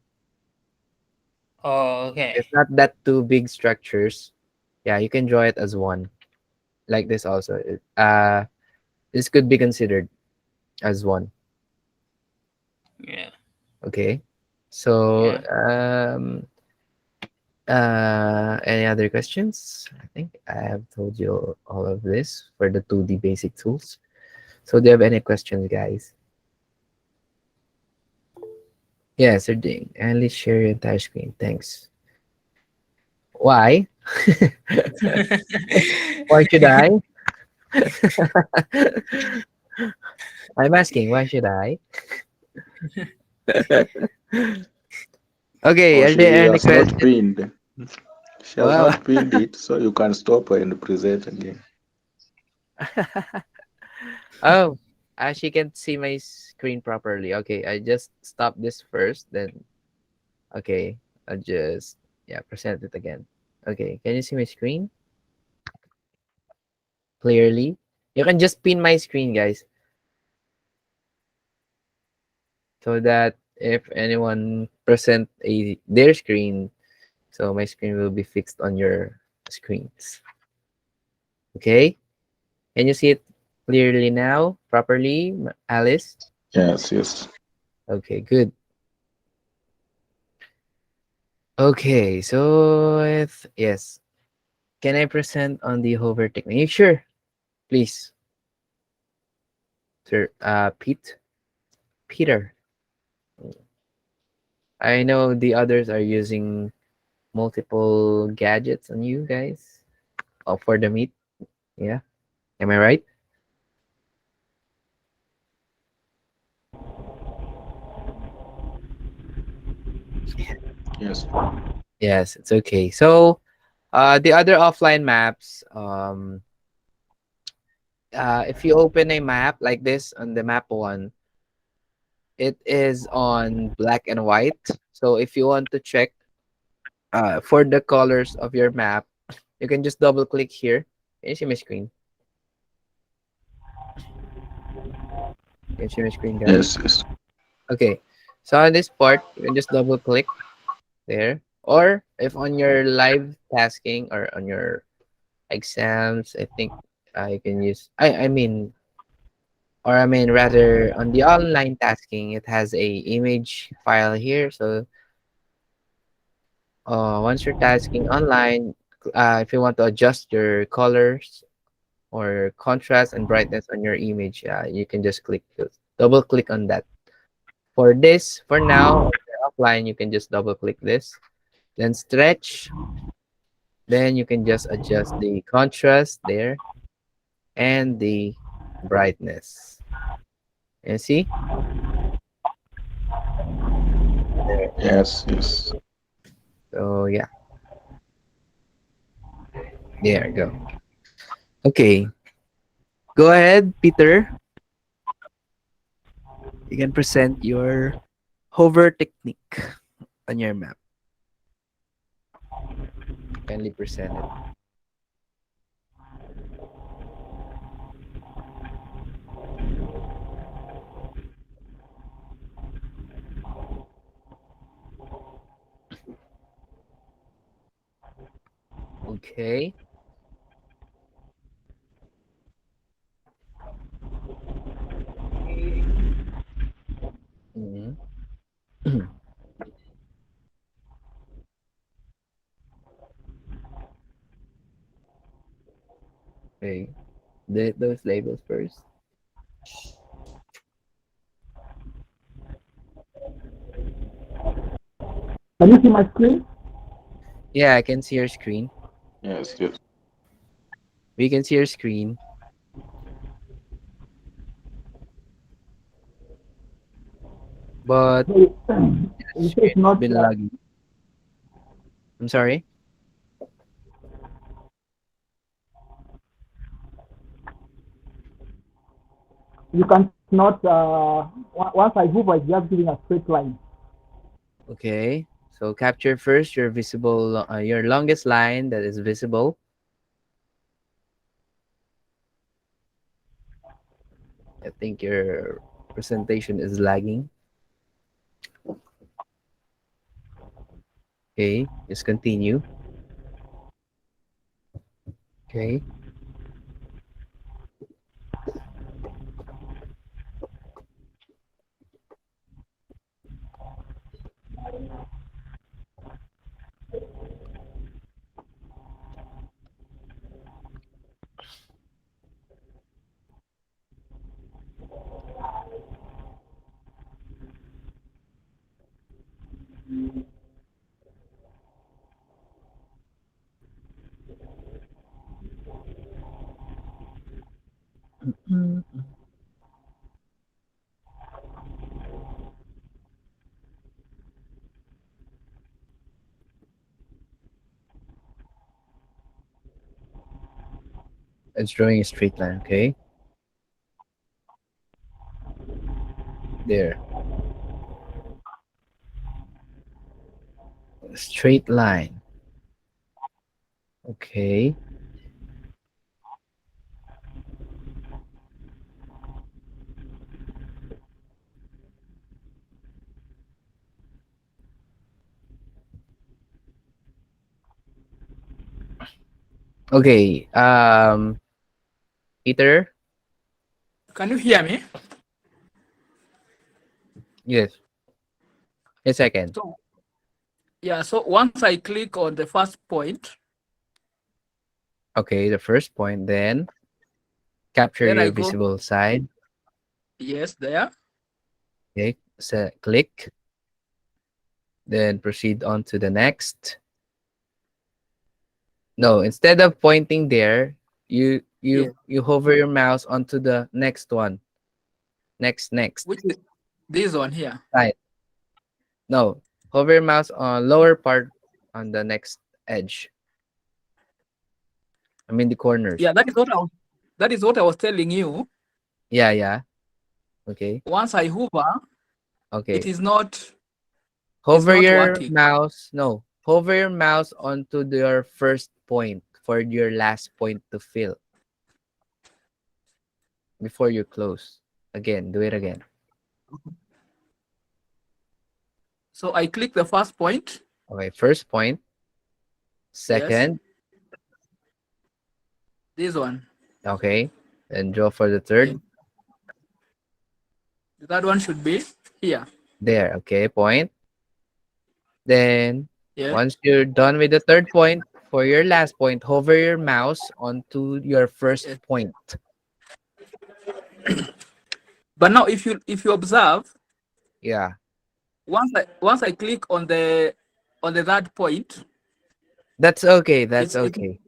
G: Oh, okay.
A: If not that two big structures, yeah, you can draw it as one. Like this also. This could be considered as one.
G: Yeah.
A: Okay. So
G: Yeah.
A: any other questions? I think I have told you all of this for the 2D basic tools. So do you have any questions, guys? Yeah, sir Ding. Kindly share your entire screen. Thanks. Why? Why should I? I'm asking, why should I? Okay,
B: Oh,
A: are there
B: she
A: any
B: has not
A: questions?
B: pinned. She has
A: Well,
B: not pinned it, so you can stop and present again.
A: oh, she can't see my screen properly. Okay, I just stop this first, then okay, I'll just yeah present it again. Okay, can you see my screen clearly? You can just pin my screen, guys. so that if anyone present their screen, so my screen will be fixed on your screens. Okay? Can you see it clearly now, properly, Alice?
B: Yes, yes.
A: Okay, good. Okay, so yes. Can I present on the hover technique? Sure, please, sir. Peter. I know the others are using multiple gadgets on you guys. Oh, for the meet. Yeah. Am I right?
B: Yes.
A: Yes, it's okay. So, the other offline maps, if you open a map like this on the map one, it is on black and white. So if you want to check for the colors of your map, you can just double click here. Can you see my screen? Can you see my screen, guys?
B: Yes, yes.
A: Okay. So on this part, you can just double click there. Or if on your live tasking or on your exams, I think you can use I mean rather on the online tasking, it has a image file here. So once you're tasking online, if you want to adjust your colors or contrast and brightness on your image, you can just double click on that. For this, for now, if you're offline, you can just double click this, then stretch, then you can just adjust the contrast there and the brightness. And see? There.
B: Yes, yes.
A: So yeah, there you go. Okay, go ahead, Peter. You can present your hover technique on your map. Kindly present it. Okay. Mhm. Okay. Delete those labels first.
D: Can you see my screen?
A: Yeah, I can see your screen.
B: Yes, yes.
A: We can see your screen. But
D: Hey,
A: the
D: you say
A: screen
D: it's
A: has
D: not.
A: been lagging. I'm sorry.
D: You cannot. Once I hover, it's just giving a straight line.
A: Okay. So capture first your your longest line that is visible. I think your presentation is lagging. Okay, just continue. Okay. Mm, it's drawing a straight line. Okay. There. Straight line. Okay. Okay. Peter.
J: Can you hear me?
A: Yes. A second.
J: So yeah, so once I click on the first point,
A: Okay, the first point. Then capture
J: then I
A: your
J: go,
A: visible side.
J: yes, there.
A: Okay. So click. Then proceed on to the next. No, instead of pointing there, you
J: Yes.
A: you you hover your mouse onto the next one. Next
J: Which is this one here.
A: side. No, hover your mouse on lower part on the next edge. I mean the corners.
J: Yeah, that is what I was telling you.
A: Yeah, yeah. Okay.
J: Once I hover, it
A: Okay.
J: is not
A: Hover your
J: working.
A: mouse. No, hover your mouse onto your first point for your last point to fill before you close. Again, do it again.
J: So I click the first point.
A: Okay, first point.
J: Yes,
A: Second.
J: this one.
A: Okay. Then draw for the
J: Yes.
A: third.
J: The third one should be here.
A: There. Okay, point. Then
J: Yes.
A: once you're done with the third point, for your last point, hover your mouse onto your first
J: Yes.
A: point.
J: But now if you observe,
A: Yeah.
J: once I click on the third point,
A: That's okay. That's
J: it's
A: okay.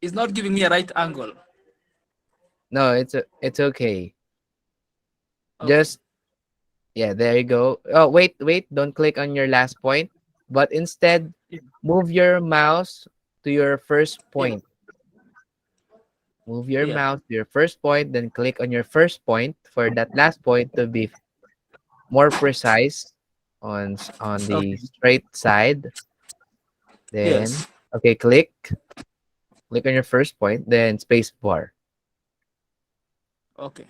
J: it's not giving me a right angle.
A: No, it's okay.
J: Okay.
A: Just yeah, there you go. Oh, wait, don't click on your last point, but instead
J: Yeah.
A: move your mouse to your first
J: Yeah.
A: point. Move your
J: Yeah.
A: mouse to your first point, then click on your first point for that last point to be more precise on the
J: Okay.
A: straight side. Then
J: Yes.
A: okay, click on your first point, then space bar.
J: Okay.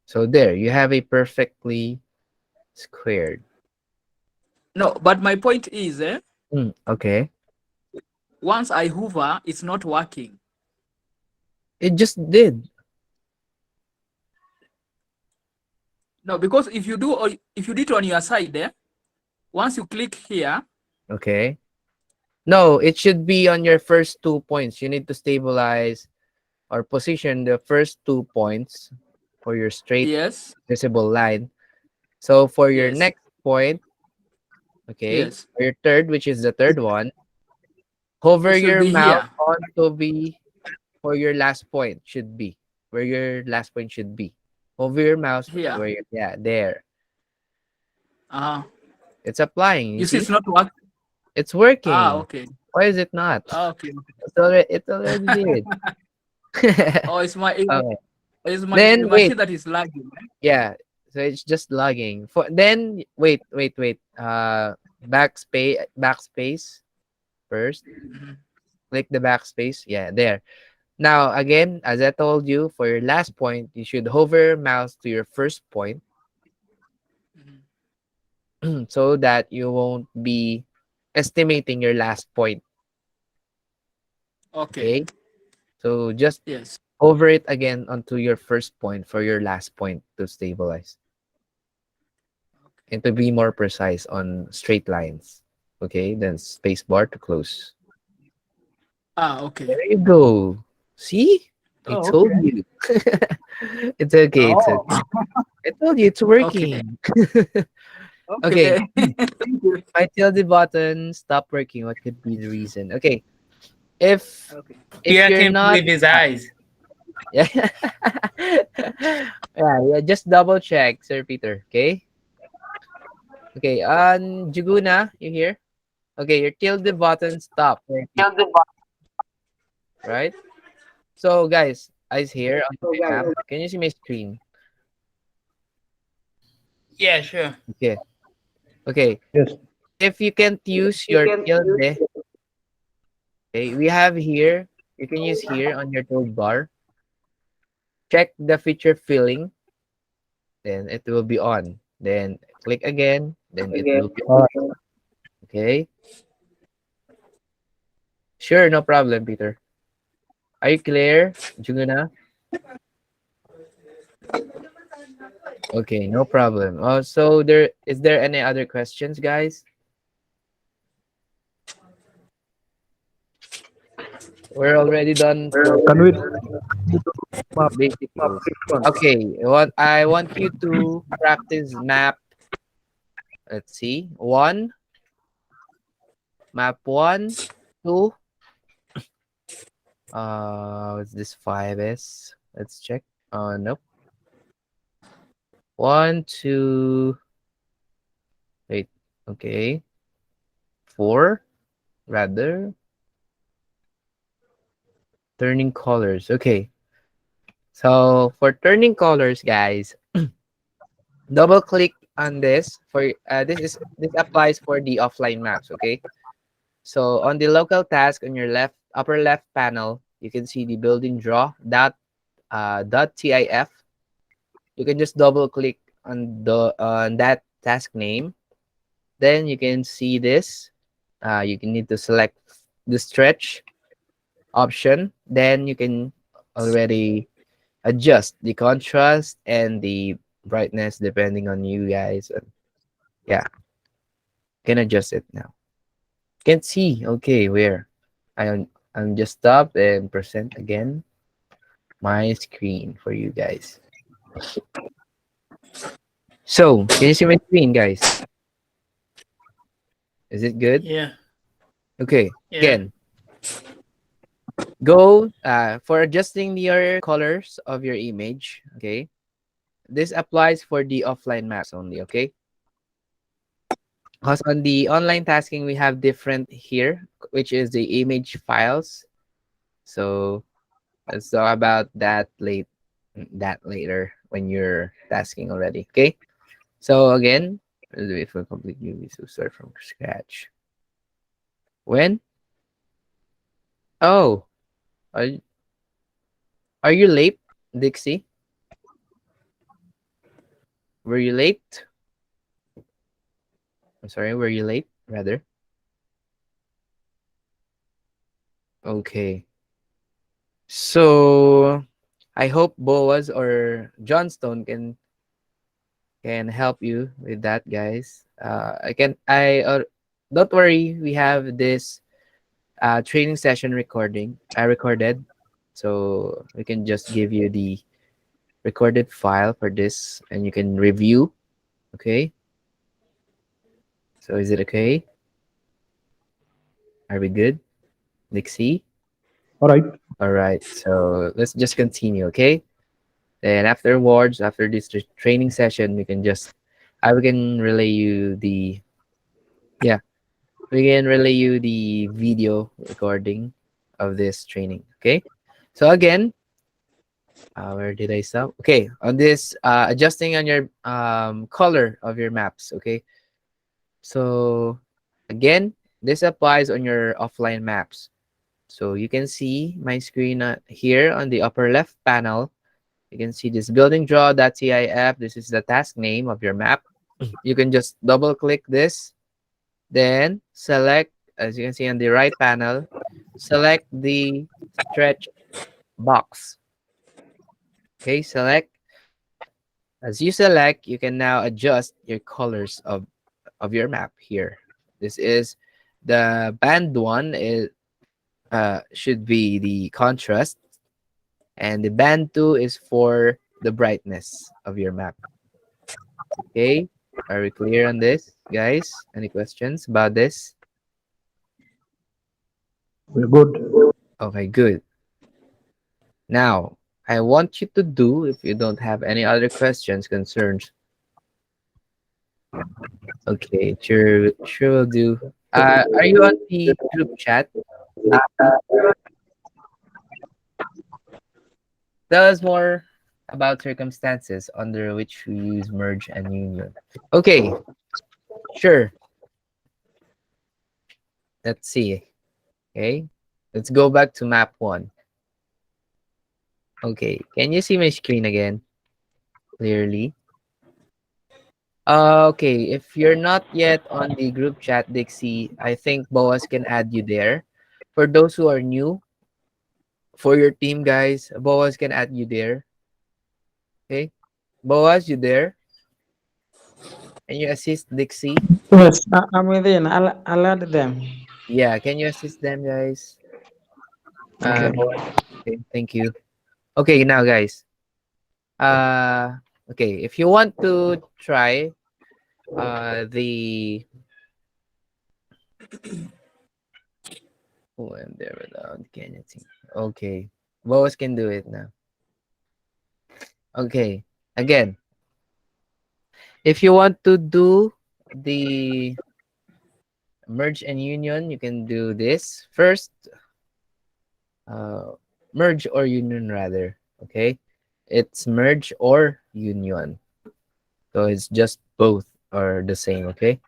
A: So there, you have a perfectly squared.
J: No, but my point is,
A: Okay.
J: once I hover, it's not working.
A: It just did.
J: No, because if you do it on your side there, once you click here,
A: Okay. No, it should be on your first 2 points. You need to stabilize or position the first 2 points for your straight
J: yes,
A: visible line. So for your
J: yes,
A: next point, okay,
J: yes,
A: for your third, which is the third one, hover
J: it should
A: your
J: be
A: mouse
J: here.
A: on to be for your last point should be where your last point should be. Hover your mouse
J: Here.
A: where yeah, there.
J: Uh-huh.
A: It's applying, you
J: You see,
A: see?
J: it's not working.
A: It's
J: Ah,
A: working.
J: okay.
A: Why is it not?
J: Ah, okay.
A: It already did.
J: Oh,
A: Okay.
J: it's my
A: Then wait.
J: machine that is lagging.
A: Yeah. So it's just logging. For then wait. Backspace first.
J: Mhm,
A: Click the backspace. Yeah, there. Now again, as I told you, for your last point, you should hover your mouse to your first point
J: mhm.
A: so that you won't be estimating your last point.
J: Okay.
A: Okay. So just
J: Yes.
A: hover it again onto your first point for your last point to stabilize and to be more precise on straight lines. Okay, then space bar to close.
J: Ah, okay.
A: There you go. See? I
J: Oh,
A: told
J: okay.
A: you. It's okay. It's
J: Oh,
A: okay. I told you it's
J: okay.
A: working. Okay.
J: Okay. Thank you.
A: If I tell the button stop working, what could be the reason? Okay. If
J: Okay.
A: if
G: Fear
A: you're
G: came to
A: not
G: leave his eyes.
A: yeah. Yeah, just double check, Sir Peter. Okay? Okay, Juguna, you here? Okay, your tilde button stop. Right? So guys, eyes here on my map. Can you see my screen?
G: Yeah, sure.
A: Okay. Okay.
H: Yes.
A: If you can't use your tilde, okay, we have here, you can use here on your toolbar. Check the feature filling, then it will be on. Then click again, then it will be
H: All
A: on.
H: right.
A: Okay. Sure, no problem, Peter. Are you clear, Juguna? Okay, no problem. So there any other questions, guys? We're already done for
H: Can we map,
A: basic
H: map
A: tools.
H: six one?
A: Okay, what I want you to practice map. Let's see, map one, two. What's this 5S? Let's check. Nope. One, two. Wait. Okay. Four, rather. Turning colors. Okay. So for turning colors, guys, double click on this for this applies for the offline maps. Okay. So on the local task on your upper left panel, you can see the building draw .tif. You can just double click on that task name. Then you can see this. You can need to select the stretch option. Then you can already adjust the contrast and the brightness depending on you guys. And yeah, can adjust it now. Can see. Okay, where I'm just stop and present again my screen for you guys. So can you see my screen, guys? Is it good?
G: Yeah.
A: Okay.
G: Yeah.
A: Again, go for adjusting your colors of your image. Okay, this applies for the offline maps only. Okay, because on the online tasking we have different here, which is the image files. So let's talk about that later when you're tasking already. Okay, so again, let's do it for complete newbie, so start from scratch. When? Oh, are, are you late, Dixie? Were you late? I'm sorry, were you late, rather? Okay. So I hope Boaz or Johnstone can help you with that, guys. I don't worry, we have this training session recording. I recorded, so we can just give you the recorded file for this, and you can review. Okay. So is it okay? Are we good, Dixie?
H: All right.
A: All right. So let's just continue. Okay. Then afterwards, after this training session, we can relay you the yeah, we can relay you the video recording of this training. Okay. So again, where did I stop? Okay, on this adjusting on your color of your maps. Okay. So again, this applies on your offline maps. So you can see my screen here on the upper left panel. You can see this building draw.tif. This is the task name of your map. You can just double click this, then select, as you can see on the right panel, select the stretch box. Okay, select. As you select, you can now adjust your colors of your map here. This is the band one is should be the contrast, and the band 2 is for the brightness of your map. Okay, are we clear on this, guys? Any questions about this?
H: We're good.
A: Okay, good. Now, I want you to do, if you don't have any other questions, concerns. Okay, sure will do. Are you on the group chat? Tell us more about circumstances under which we use merge and union. Okay, sure. Let's see. Okay, let's go back to map 1. Okay, can you see my screen again clearly? Okay, if you're not yet on the group chat, Dixie, I think Boaz can add you there. For those who are new, for your team, guys. Boaz can add you there. Okay, Boaz, you there? Can you assist Dixie?
K: Yes, I'm within. I'll add them.
A: Yeah, can you assist them, guys?
K: Okay.
A: Boaz. Okay, thank you. Okay, now, guys. Uh, okay, if you want to try the oh, I'm there without Kenya team. Okay, Boaz can do it now. Okay, again, if you want to do the merge and union, you can do this first. Uh, merge or union rather. Okay, it's merge or union. So it's just both are the same. Okay,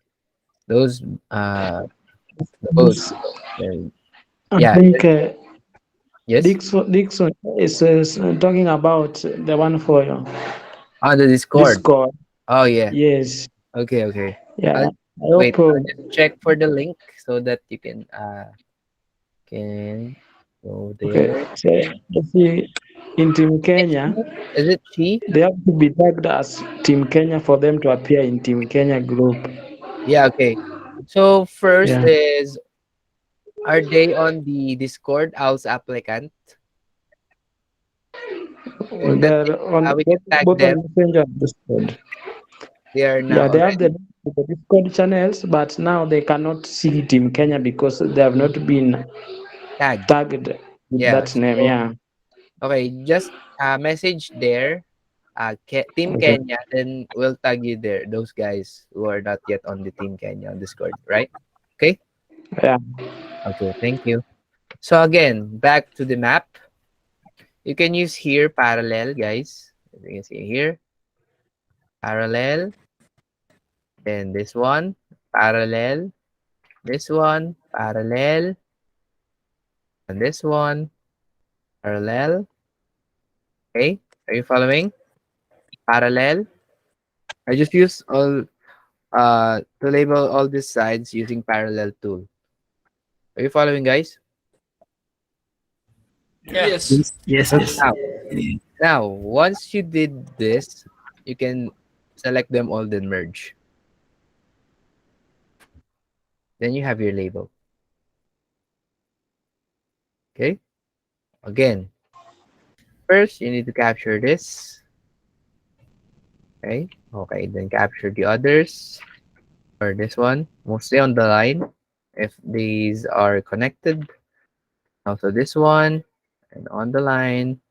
A: those both.
K: Yes,
A: uh,
K: I
A: yeah.
K: think
A: Yes.
K: Dixon is talking about the one for
A: On the Discord.
K: Discord.
A: Oh yeah.
K: Yes.
A: Okay. Okay.
K: Yeah.
A: I'll
K: I
A: wait.
K: hope.
A: I'll just check for the link so that you can go
K: Okay.
A: there.
K: So if you in Team
A: It's
K: Kenya,
A: she. Is it she?
K: they have to be tagged as Team Kenya for them to appear in Team Kenya group.
A: Yeah. Okay. So first
K: Yeah.
A: is, are they on the Discord als applicant? So that
K: They're on
A: we can tag
K: both on
A: them.
K: Messenger and Discord.
A: They are
K: Yeah,
A: now
K: they have
A: already
K: the Discord channels, but now they cannot see Team Kenya because they have not been
A: tagged.
K: tagged with
A: Yeah.
K: that name.
A: So
K: Yeah.
A: okay, just message there. Team
K: Okay.
A: Kenya, then we'll tag you there. Those guys who are not yet on the Team Kenya on Discord, right? Okay.
K: Yeah.
A: Okay. Thank you. So again, back to the map. You can use here parallel, guys. As you can see here, parallel. Then this one, parallel. This one, parallel. And this one, parallel. Okay. Are you following? Parallel. I just use all to label all these sides using parallel tool. Are you following, guys?
G: Yeah.
J: Yes.
E: Yes,
A: Okay.
E: yes.
A: Now, once you did this, you can select them all, then merge. Then you have your label. Okay. Again, first you need to capture this. Okay. Okay. Then capture the others or this one, mostly on the line. If these are connected, also this one, and on the line,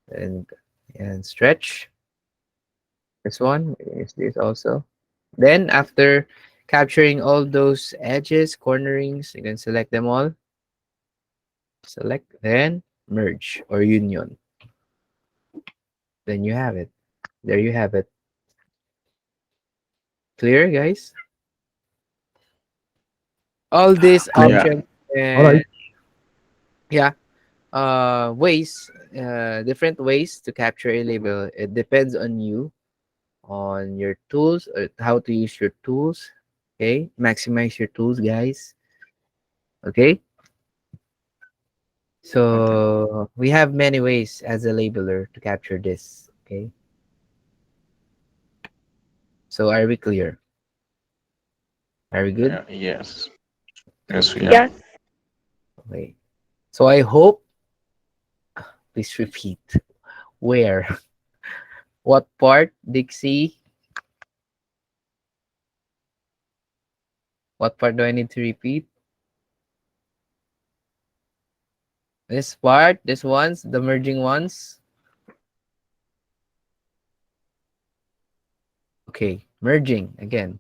A: and stretch. This one is this also. Then after capturing all those edges, cornerings, you can select them all. Select, then merge or union. Then you have it. There you have it. Clear, guys? All these
B: Yeah.
A: options
H: All
A: and
H: right.
A: yeah, ways, different ways to capture a label. It depends on you, on your tools, how to use your tools. Okay, maximize your tools, guys. Okay. So we have many ways as a labeler to capture this. Okay. So are we clear? Are we good?
B: Yes. Yes, we
A: Okay.
B: are.
F: Yes.
A: Okay. So I hope, please repeat where, what part, Dixie? What part do I need to repeat? This part, this ones, the merging ones. Okay, merging again.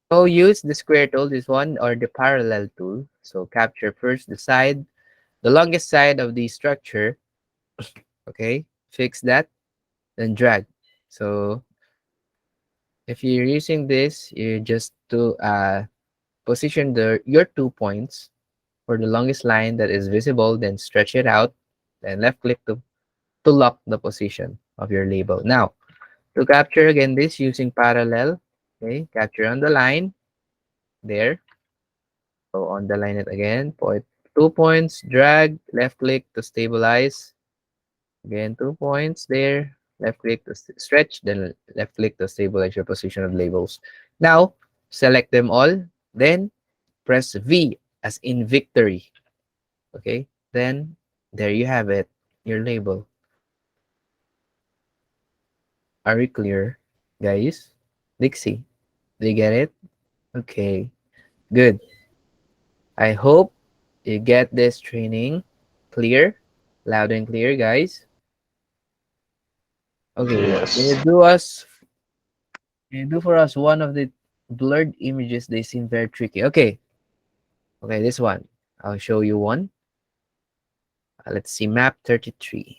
A: So use the square tool, this one, or the parallel tool. So capture first the side, the longest side of the structure. Okay, fix that, then drag. So if you're using this, you just to position your 2 points for the longest line that is visible, then stretch it out, then left click to lock the position of your label. Now, to capture again this using parallel, okay, capture on the line, there. So on the line it again, point 2 points, drag, left click to stabilize. Again, 2 points there, left click to stretch, then left click to stabilize your position of labels. Now, select them all, then press V as in victory. Okay, then there you have it, your label. Are we clear, guys? Dixie, do you get it? Okay, good. I hope you get this training clear, loud and clear, guys. Okay,
B: Yes.
A: can you do for us one of the blurred images? They seem very tricky. Okay, okay, this one. I'll show you one. Let's see, map 33.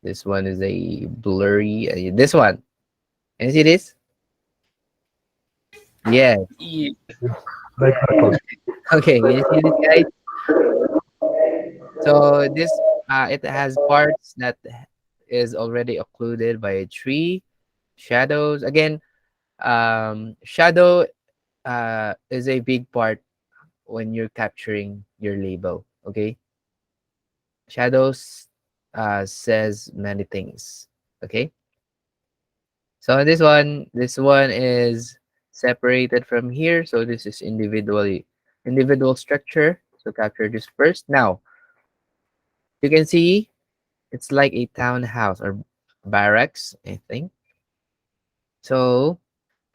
A: This one is a blurry. This one. Can you see this? Yeah.
G: Yeah.
H: Like record.
A: Okay, can you see this, guys? So this it has parts that is already occluded by a tree, shadows. Again, shadow is a big part when you're capturing your label. Okay, shadows says many things. Okay, so this one is separated from here. So this is individual structure. So capture this first. Now you can see it's like a townhouse or barracks, I think. So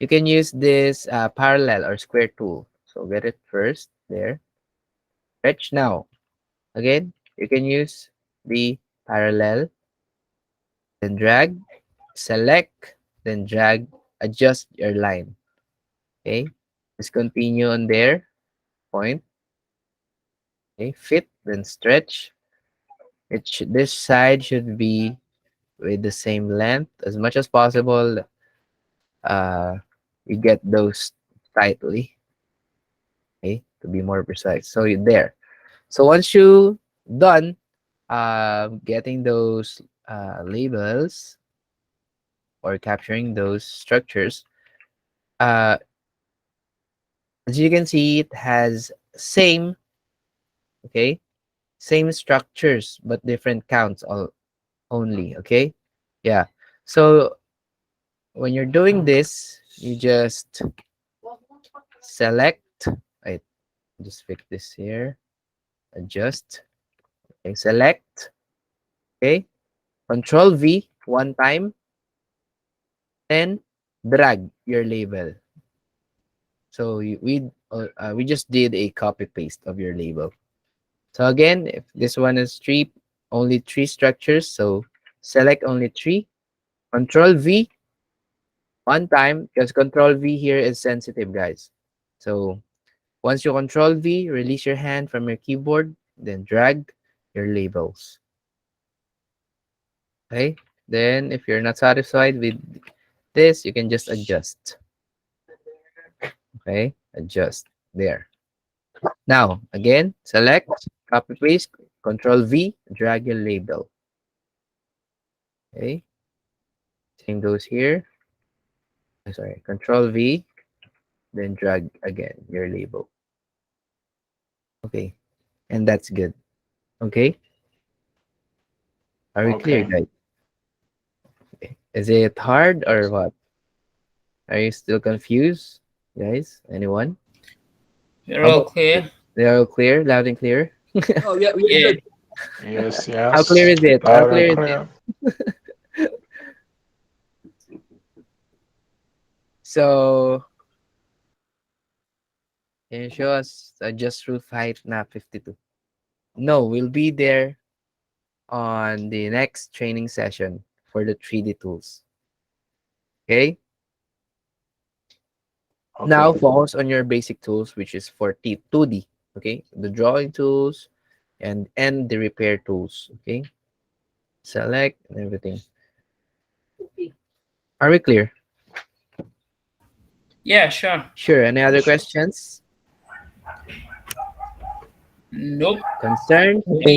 A: you can use this parallel or square tool. So get it first there. Stretch now. Again, you can use the parallel, then drag, select, then drag, adjust your line. Okay, just continue on there. Point. Okay, fit, then stretch. This side should be with the same length as much as possible. Uh, you get those tightly. Okay, to be more precise. So you there. So once you done getting those labels or capturing those structures, uh, as you can see, it has okay, same structures but different counts only. Okay, yeah. So when you're doing this, you just select. I just fix this here. Adjust. Okay, select. Okay, Control V one time, then drag your label. So we just did a copy paste of your label. So again, if this one is only three structures, so select only three. Control V one time because Control V here is sensitive, guys. So once you Control V, release your hand from your keyboard, then drag your labels. Okay. Then if you're not satisfied with this, you can just adjust. Okay, adjust there. Now, again, select, copy paste, Control V, drag your label. Okay, same goes here. Sorry, Control V, then drag again your label. Okay, and that's good. Okay, are we clear,
B: Okay.
A: guys? Okay. Is it hard or what? Are you still confused, guys? Anyone?
G: You're
A: How
G: all
A: about
G: clear?
A: they are all clear, loud and clear?
J: Oh, yeah, we are
G: Yeah.
J: good.
B: Yes,
A: How clear
B: yes.
A: is it? How
B: Loud and
A: clear is it?
B: clear.
A: So, can you show us just roof height na 52? No, we'll be there on the next training session for the 3D tools. Okay? Now,
B: Okay.
A: focus on your basic tools, which is for 2D. Okay? The drawing tools and the repair tools. Okay? Select and everything. Are we clear?
G: Yeah, sure.
A: Sure. Any other
B: Sure.
A: questions?
G: Nope.
A: Concern?
K: Okay.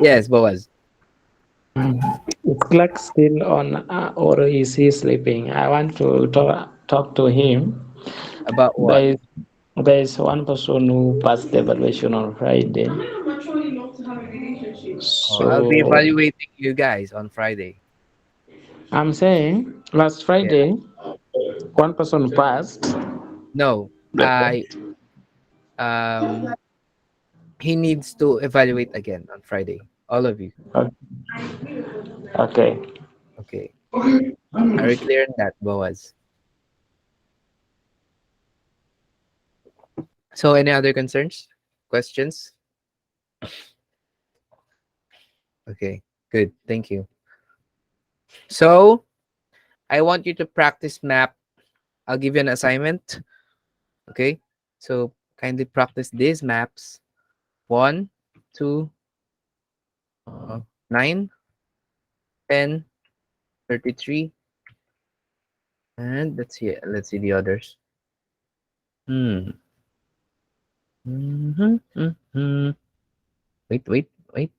A: Yes, Boaz.
K: Is Clark still on or is he sleeping? I want to talk to him.
A: About what?
K: There is There is one person who passed the evaluation on Friday.
A: Oh, I'll be
K: So
A: evaluating you guys on Friday.
K: I'm saying last
A: Yeah.
K: Friday, one person passed.
A: No, um he needs to evaluate again on Friday. All of you.
K: Okay.
A: Okay. Are we clear on that, Boaz? So any other concerns? Questions? Okay, good. Thank you. So I want you to practice map. I'll give you an assignment. Okay. So kindly practice these maps. 1, 2, 9, 10, 33. And let's see the others. Hmm. Mm-hmm. Wait,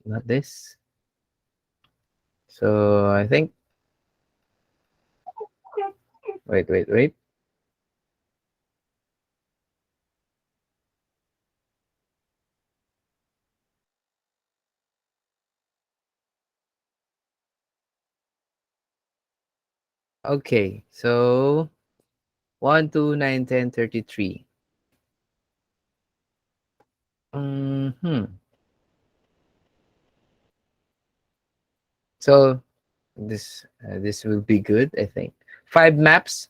A: not this. So I think wait. Okay, so 1, 2, 9, 10, 33. Mm-hmm. So this will be good, I think. 5 maps,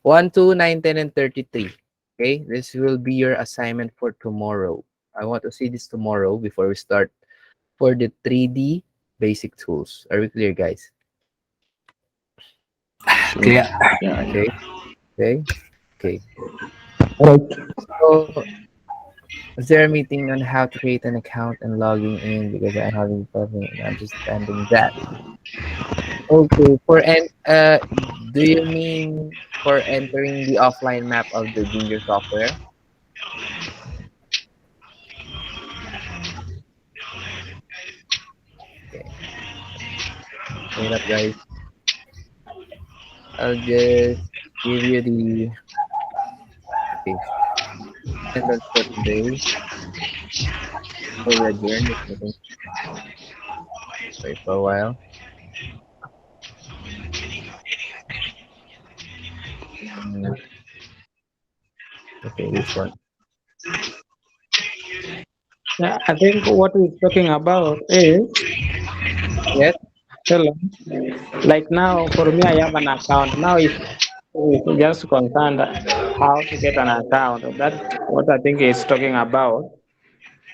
A: 1, 2, 9, 10, and 33. Okay, this will be your assignment for tomorrow. I want to see this tomorrow before we start for the 3D basic tools. Are we clear, guys?
E: Clear.
B: Yeah, yeah.
A: Okay, okay, okay.
H: All right.
A: So, is there a meeting on how to create an account and logging in because I'm having problem understanding that? Okay, do you mean for entering the offline map of the Ginger software? Okay, wait up, guys. I'll just give you the okay attendance for today. So we adjourn this meeting. Wait for a while. Mm, okay, this one.
K: Yeah, I think what we're talking about is
A: Yes.
K: hello. Like now, for me, I have an account. Now, if it's just concerned how to get an account, that's what I think is talking about.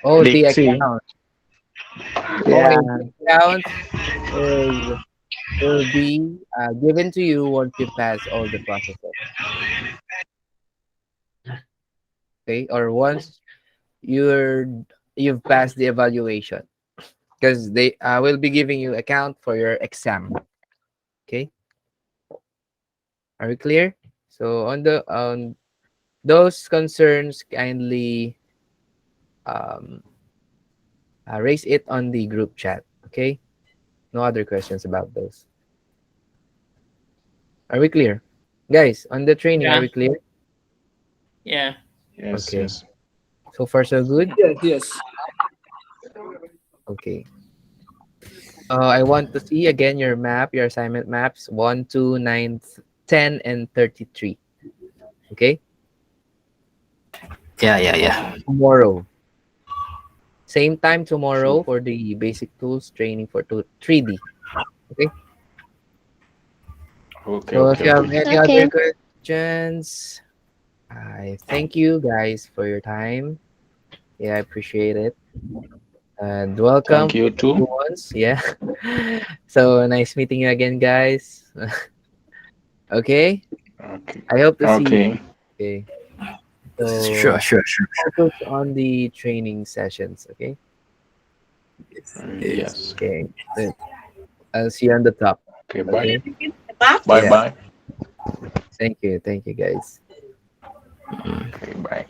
A: Oh, the
K: Let's see.
A: account.
K: Yeah.
A: Okay, the account is will be given to you once you pass all the processes. Okay, or once you're you've passed the evaluation, because they will be giving you account for your exam. Okay, are we clear? So on those concerns, kindly um, raise it on the group chat. Okay, no other questions about those. Are we clear, guys? On the training, are
G: Yeah,
A: we clear?
G: yeah.
B: Yes,
A: Okay,
B: yes.
A: so far so good.
J: Yes, yes.
A: Okay. I want to see again your map, your assignment maps 1, 2, 9, 10, and 33. Okay.
E: Yeah.
A: Tomorrow. Same time tomorrow for the basic tools training for 3D. Okay.
B: Okay,
A: So if
B: okay,
A: you have
B: okay.
A: any other questions, I thank you guys for your time. Yeah, I appreciate it. And welcome
B: Thank
A: for
B: you
A: the new
B: too.
A: ones. Yeah. So nice meeting you again, guys. Okay.
B: Okay.
A: I hope to see you.
B: Okay.
A: Okay.
E: Sure.
A: So focus on the training sessions. Okay.
B: Yes.
A: Okay. Good. I'll see you on the top.
B: Okay, bye.
A: Okay.
B: Bye
A: Yeah.
B: bye.
A: Thank you. Thank you, guys.
B: Okay, bye.